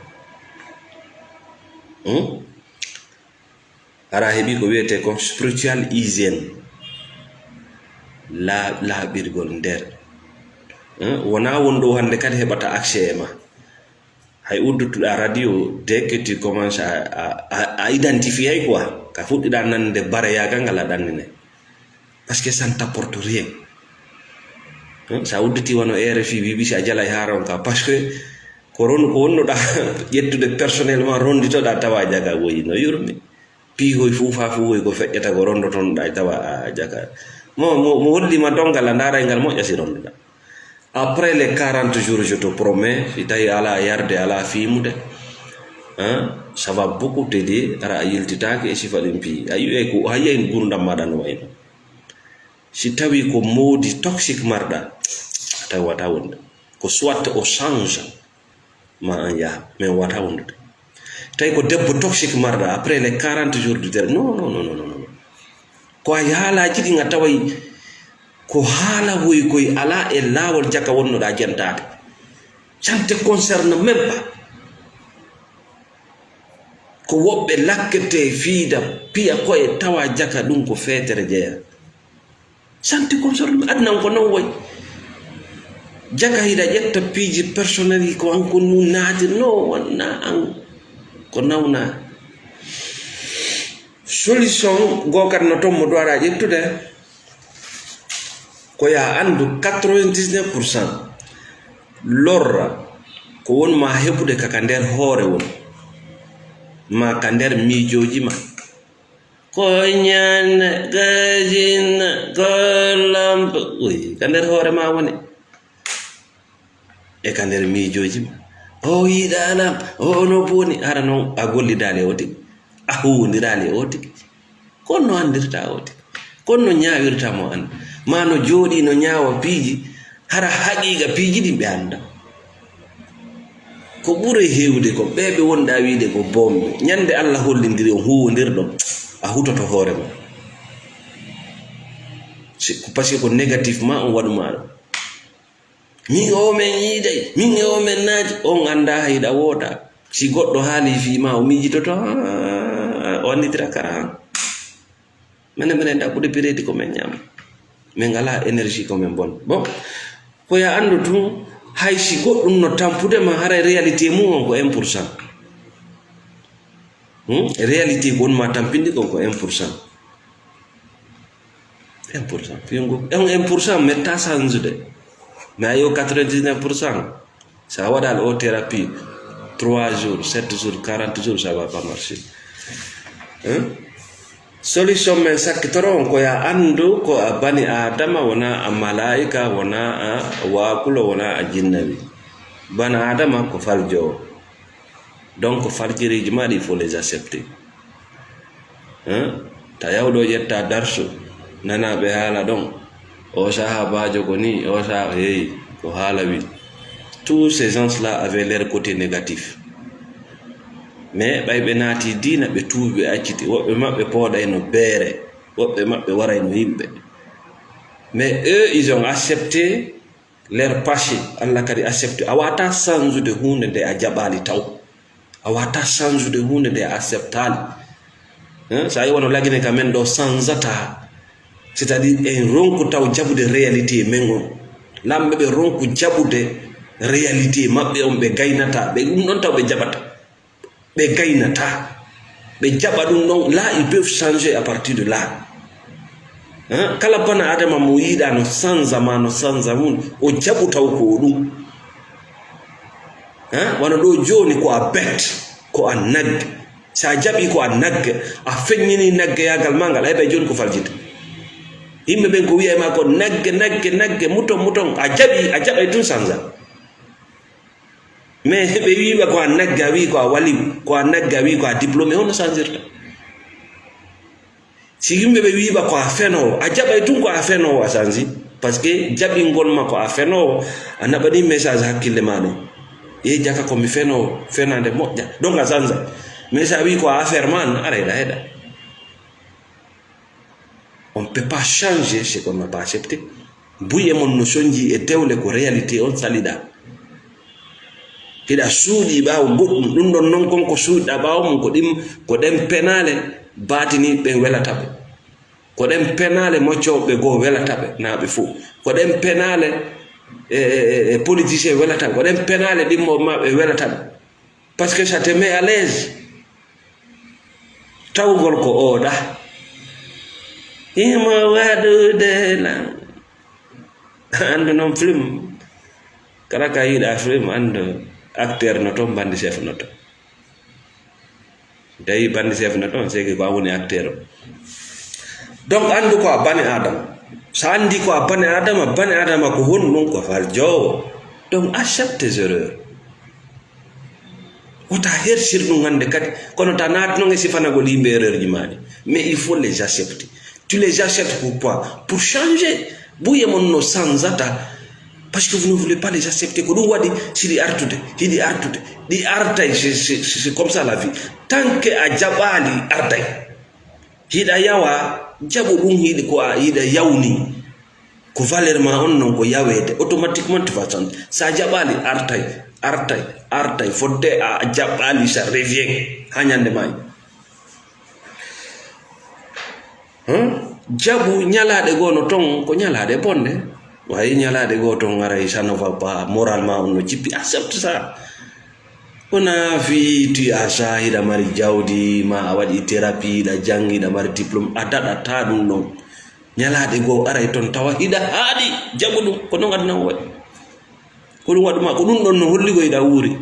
Ara hebi ko wiete kon spiritual hygiene. La birgol nder. Wona wondo hande kadi hebata accès ma. Hay uddutu la radio dès que tu commences à identifier quoi ka fuddi da nande bare ya gangala danne parce que ça ne t'apporte rien. Ça udduti wono RFI BBC a jala haron ka parce que koron ko wonno da yettude personnellement rondito da tawa jaga woyi no yurmi pi hoy fufa fu woy ko feƴƴata ko rondo ton da tawa jaga mo wolli ma dongala ndara ngal mo jasi ronda. Après les 40 jours, je te promets, si tu as la yarde à la film, ça va beaucoup t'aider à yiltitake et si falimpi. Ayu une gunda madano waino. Si tu as ko modi toxique marda, ta wata wonde. Ko soit au change ma anya, mais wata wonde. Tay ko debbo toxique marda après les 40 jours du terre. Non. Ko yala jidi ngatawai ko hala hoy koy ala e lawol jaka wonno da jentade. Ça ne te concerne même pas. Ko wobbe lakkete fiida piya koye tawa jaka dum ko fetere jeya. Ça ne te concerne adnan ko non way. Jaka hida jetta piiji personnel ko an ko nunati no wonna an ko nawna. Solution gokat no tom mo doara jettude ko ya andu 99% lorra ko won ma hebude kaka nder hoore won ma ka nder miijoji ma ko nyana gajin ko lamp oy ka nder hoore ma woni e ka nder miijoji ma o yidalam o no boni ara non a gollidale oti a huwondirale oti konno andirta oti konno nyaawirta mo an mano jodi no nyaawa piiji hara haqiqa piiji di be anda ko bure hewde ko bebe wonda wiide ko bombe nyande Allah hollindiri on huwondir dum a hutoto hoore ma ko parce que négativement on wadu ma mi o men yide min o men naati on anda hayda wota si goddo haali fi ma o mijitoto on nitira kara menen da ko de piredi ko men nyam men ngala énergie ko men bon ko ya andu tu hay si goddum no tampude ma hara réalité mum ko 1%. Réalité ko ma tampindi ko 1%. 1% pingo 1% metta sanzude mais ayo 99% ça va dans la thérapie 3 jours 7 jours 40 jours ça va pas marcher. Solution men sakitoron ko ya andu ko bani adama wona a malaika wona a wakulo wona a jinnabi bana adama ko faljo donc faljiri madi il faut les accepter ta yawdo yetta darso nana be hala don o sahabajo ko ni o sa hey ko hala wi. Tous ces gens-là avaient leur côté négatif. Mais ɓayɓe naati diina ɓe tuubi ɓe acciti, woɓɓe maɓɓe pooɗay no beere, woɓɓe maɓɓe waray no yimɓe. Mais eux ils ont accepté leur passé. Allah kadi accepté. A wata sanjude hunde nde a jaɓali taw, a wata sanjude hunde nde a acceptali. Sa yi wono lagine ka men ɗo sanjata, c'est-à-dire en ronku taw jaɓude réalité men on. Lamɓe ɓe ronku jaɓude réalité maɓɓe on, ɓe gaynata ɓe ɗum ɗon taw ɓe jaɓata, ɓe gaynata ɓe jaɓa ɗum ɗon. Là ils peuvent changer à partir de là. Kala bana adama mo yiɗa no sanza ma no sanza mun o jaɓu taw ko ɗum. Wano ɗo joni ko a bet ko a nagge, sa jaɓi ko a nagge a feññini naggeyagal ma ngal, heɓe joni ko faljita. Yimɓe ɓen ko wiya ma ko nagge muton a jaɓay tun sanza. Mais heɓe wiɓa ko a nagge a wi ko a wali, ko a nagge a wi ko a diplômé, hono sanjirta. Si yimɓe ɓe wiɓa ko a fenowo a jaɓay tun ko a fenowo a sanji, par ce que jaɓingol ma ko a fenowo a naɓani message hakkille ma ɗo, ye jaka komi fenowo fenande moƴƴa, donc a sanza. Mais sa wi ko a affaire man ara heɗa. On ne peut pas changer ce qu'on n'a pas accepté. Buye mon no sonji e tewle ko réalité on salida. Hiɗa suuɗi ɓaawo goɗɗum, ɗum ɗon non kon ko suuɗɗa ɓaawo mum ko ɗen penale batini ɓe welataɓe, ko ɗen penale moccowɓe goo welataɓe naaɓe fo, ko ɗen penale politicien welataɓe, ko ɗen penale ɗimmoɓe maɓe welataɓe, par ce que ça te met à l'aise. Tawgol ko oɗa imo waɗude la andu noon film, kala ka yiɗa film andu acteur no toon bandi chef no toon, dayi bandi chef no toon c'est que ko a woni acteur o. Donc andu ko a bani adama, sa andi ko a bani adama ko hon ɗum ko fal jowo. Donc accepte tes erreurs, wota hersir ɗum hande kadi kono ta naati noon e sifanagol yimɓe erreur ji maɗi. Mais il faut les accepter. Tu les acceptes pourquoi? Pour changer. Buye mon no sanzata parce que vous ne voulez pas les accepter. Ko ɗum waɗi siɗi artude ɗi artay. C'est comme ça la vie. Tant que a jaɓali artay, hiɗa yawa jaɓu ɗum hiɗi ko a hiɗa yawni ko valeur ma on non ko yawede, automatiquement tu vas changer. Sa jaɓali artay fodde a jaɓali ça revient ha ñande may. Jaɓu ñalaɗe goo no ton ko ñalaɗe bonde, wayi ñalaɗe goo ton aray ça ne va pas moralement on no jippi, accepte ça. Wona fi tu a ça hiɗa mari jawdi ma a waɗi thérapie hiɗa jangi hiɗa mari diplôme a daɗata ɗum ɗon. Ñalaɗe goo aray ton tawa hiɗa haaɗi jaɓu ɗum ko non aduna o waɗi, ko ɗum waɗuma ko ɗum ɗon no holligo hiɗa wuuri.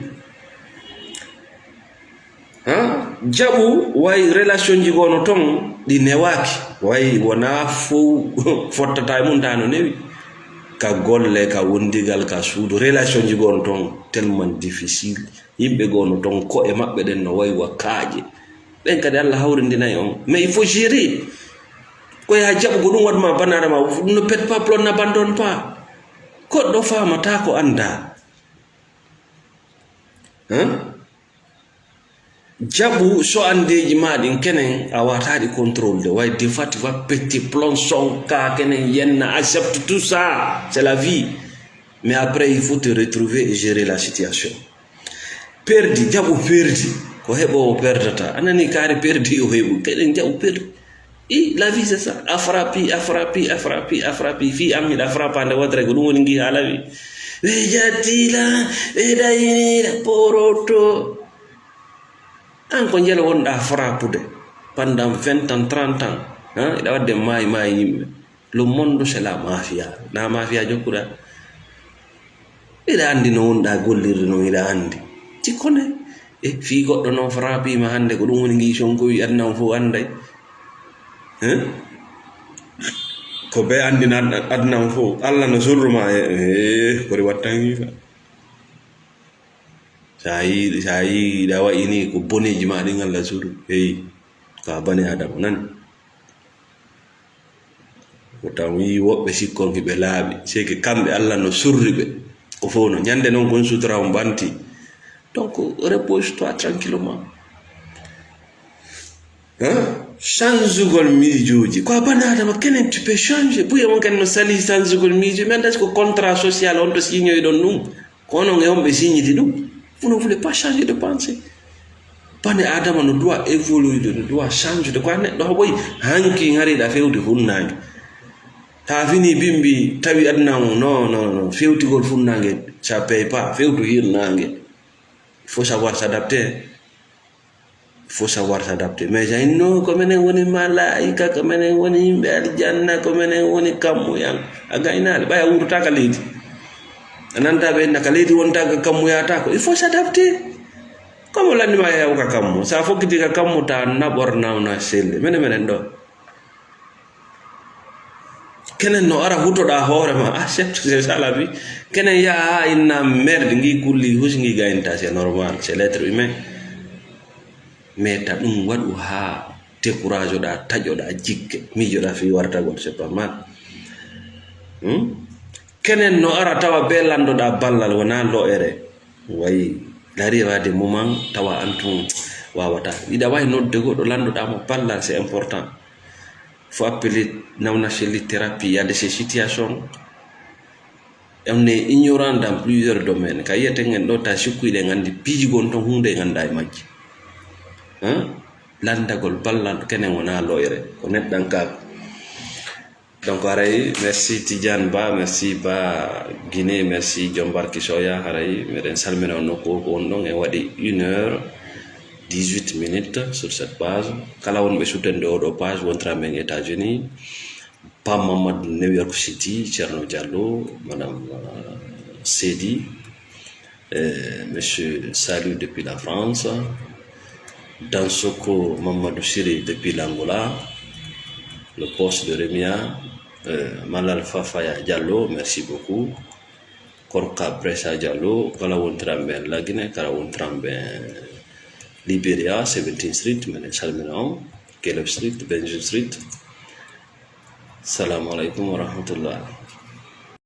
Jaɓu way relation ji goo no ton ɗi newaki, way wona fo fottata e mum ta no newi, ka golle ka wondigal ka suudu, relation ji goo no ton tellement difficile. Yimɓe goo no ton ko e maɓɓe ɗen no way wakkaaje ɓen kadi Allah hawrindinayi on. Mais il faut gérer ko ya jaɓu ko ɗum waɗuma banadama, ne pète pas plomb, n'abandonne pas. Goɗɗo famata ko anda. Jaɓu so andeji maɗin kenen a wataɗi contrôle de way des fois tu vas péter plomb son ka kenen yenna, accepte tout ça, c'est la vie. Mais après il faut te retrouver et gérer la situation. Perdi jaɓu perdi ko heɓowo perdata, anani kaari perdi o heɓu kenen jaɓu perdi. La vie c'est ça, a frappi fi am hiɗa frappande wadre ko ɗum woni gi haala wi ɓe jattila ɓe dayinira poroto. An ko jelo wonɗa frappude pendant 20 ans 30 ans, iɗa wadde maayi yimɓe. Le monde c'est la mafia, na mafia jokkuɗa. Iɗa andi no wonɗa gollirde no iɗa andi, ti kone e fi goɗɗo no frappima hande ko ɗum woni gi Sonko wi adnan fof anday. Ko be andina adnan fof Allah no surruma kori wattan wifa. Sa yi da wayini ko boneji ma ɗin Allah suru ka bane adam nan. ko taw wi woɓɓe sikkonki ɓe laaɓi seki kamɓe Allah no surri ɓe ko fof no ñande noon kon sutura o banti. Donc repose toi tranquillement, change gol miijoji ko banadama kenen tu peux changer buya mon ken no sali change gol miijo mais andati ko contrat social on to signoy ɗon ɗum kono e homɓe signiti ɗum. Vous ne voulez pas changer de pensée. Bani adama no doit évoluer, no doit changer de quoi neɗɗo hoɓoy hanki hariɗa fewti funnange ta fini bimbi tawi adnamo non fewtigol funnange ça paye pas fewtu hirnange. Il faut savoir s'adapter. Il faut savoir s'adapter. Mais j'ai non comme menen woni malaika comme menen woni yimɓe aljanna comme menen woni kammuyan a gaynade ɓaya wurtaka leydi ananta ɓe naka leydi wontaka kammuyatako. Il faut s'adapter. Comme l'anima ya ka kammu sa fokkiti ka kammu ta naɓornaw na selle menen ɗo kenen no ara hutoɗa hoorema c'est ça la vie. Kenen yaha inna merde ngi kulli husngi gaynta, c'est normal, c'est l'être humain. Mais ta ɗum waɗu ha décourage oɗa taƴoɗa jikke miijoɗa fi wartagol, c'est pas mal. Kenen no ara tawa be landoɗa ballal wona lo'ere wayi l'arrière des moments tawa antum wawata ida way nodde goɗɗo landoɗamo ballal, c'est important. Faut appeler nawnacheli thérapie. Il y a de ces situations on est ignorant dans plusieurs domaines ka yiyete ngen ɗo ta sikkuyiɗe gandi piijigon ton hunde ganda e majji landagol ballal kenen wona loyre ko neɗɗan kako. Donc haray merci Tidiane Ba, merci Ba Guinée, merci John Barki Soya. Haray meɗen salmina on nokku ko on ɗon e waɗi 1h18 sur cette page. Kala wonɓe suttende oɗo page wontira men États-Unis, Pam Mamadou New York City, Thierno Diallo, Madame Sedi, Monsieur Salut depuis la France, Dansoko Mamadou Siri depuis l'Angola, le poste de Remia, Malal Fafaya Diallo, merci beaucoup. Korka Bressa Diallo, kala wontira men la Guinée, kala wontira men Liberia, 17th Street, menen salmina on, Caleb Street, Benjamin Street. Assalamu alaikum wa rahmatullah.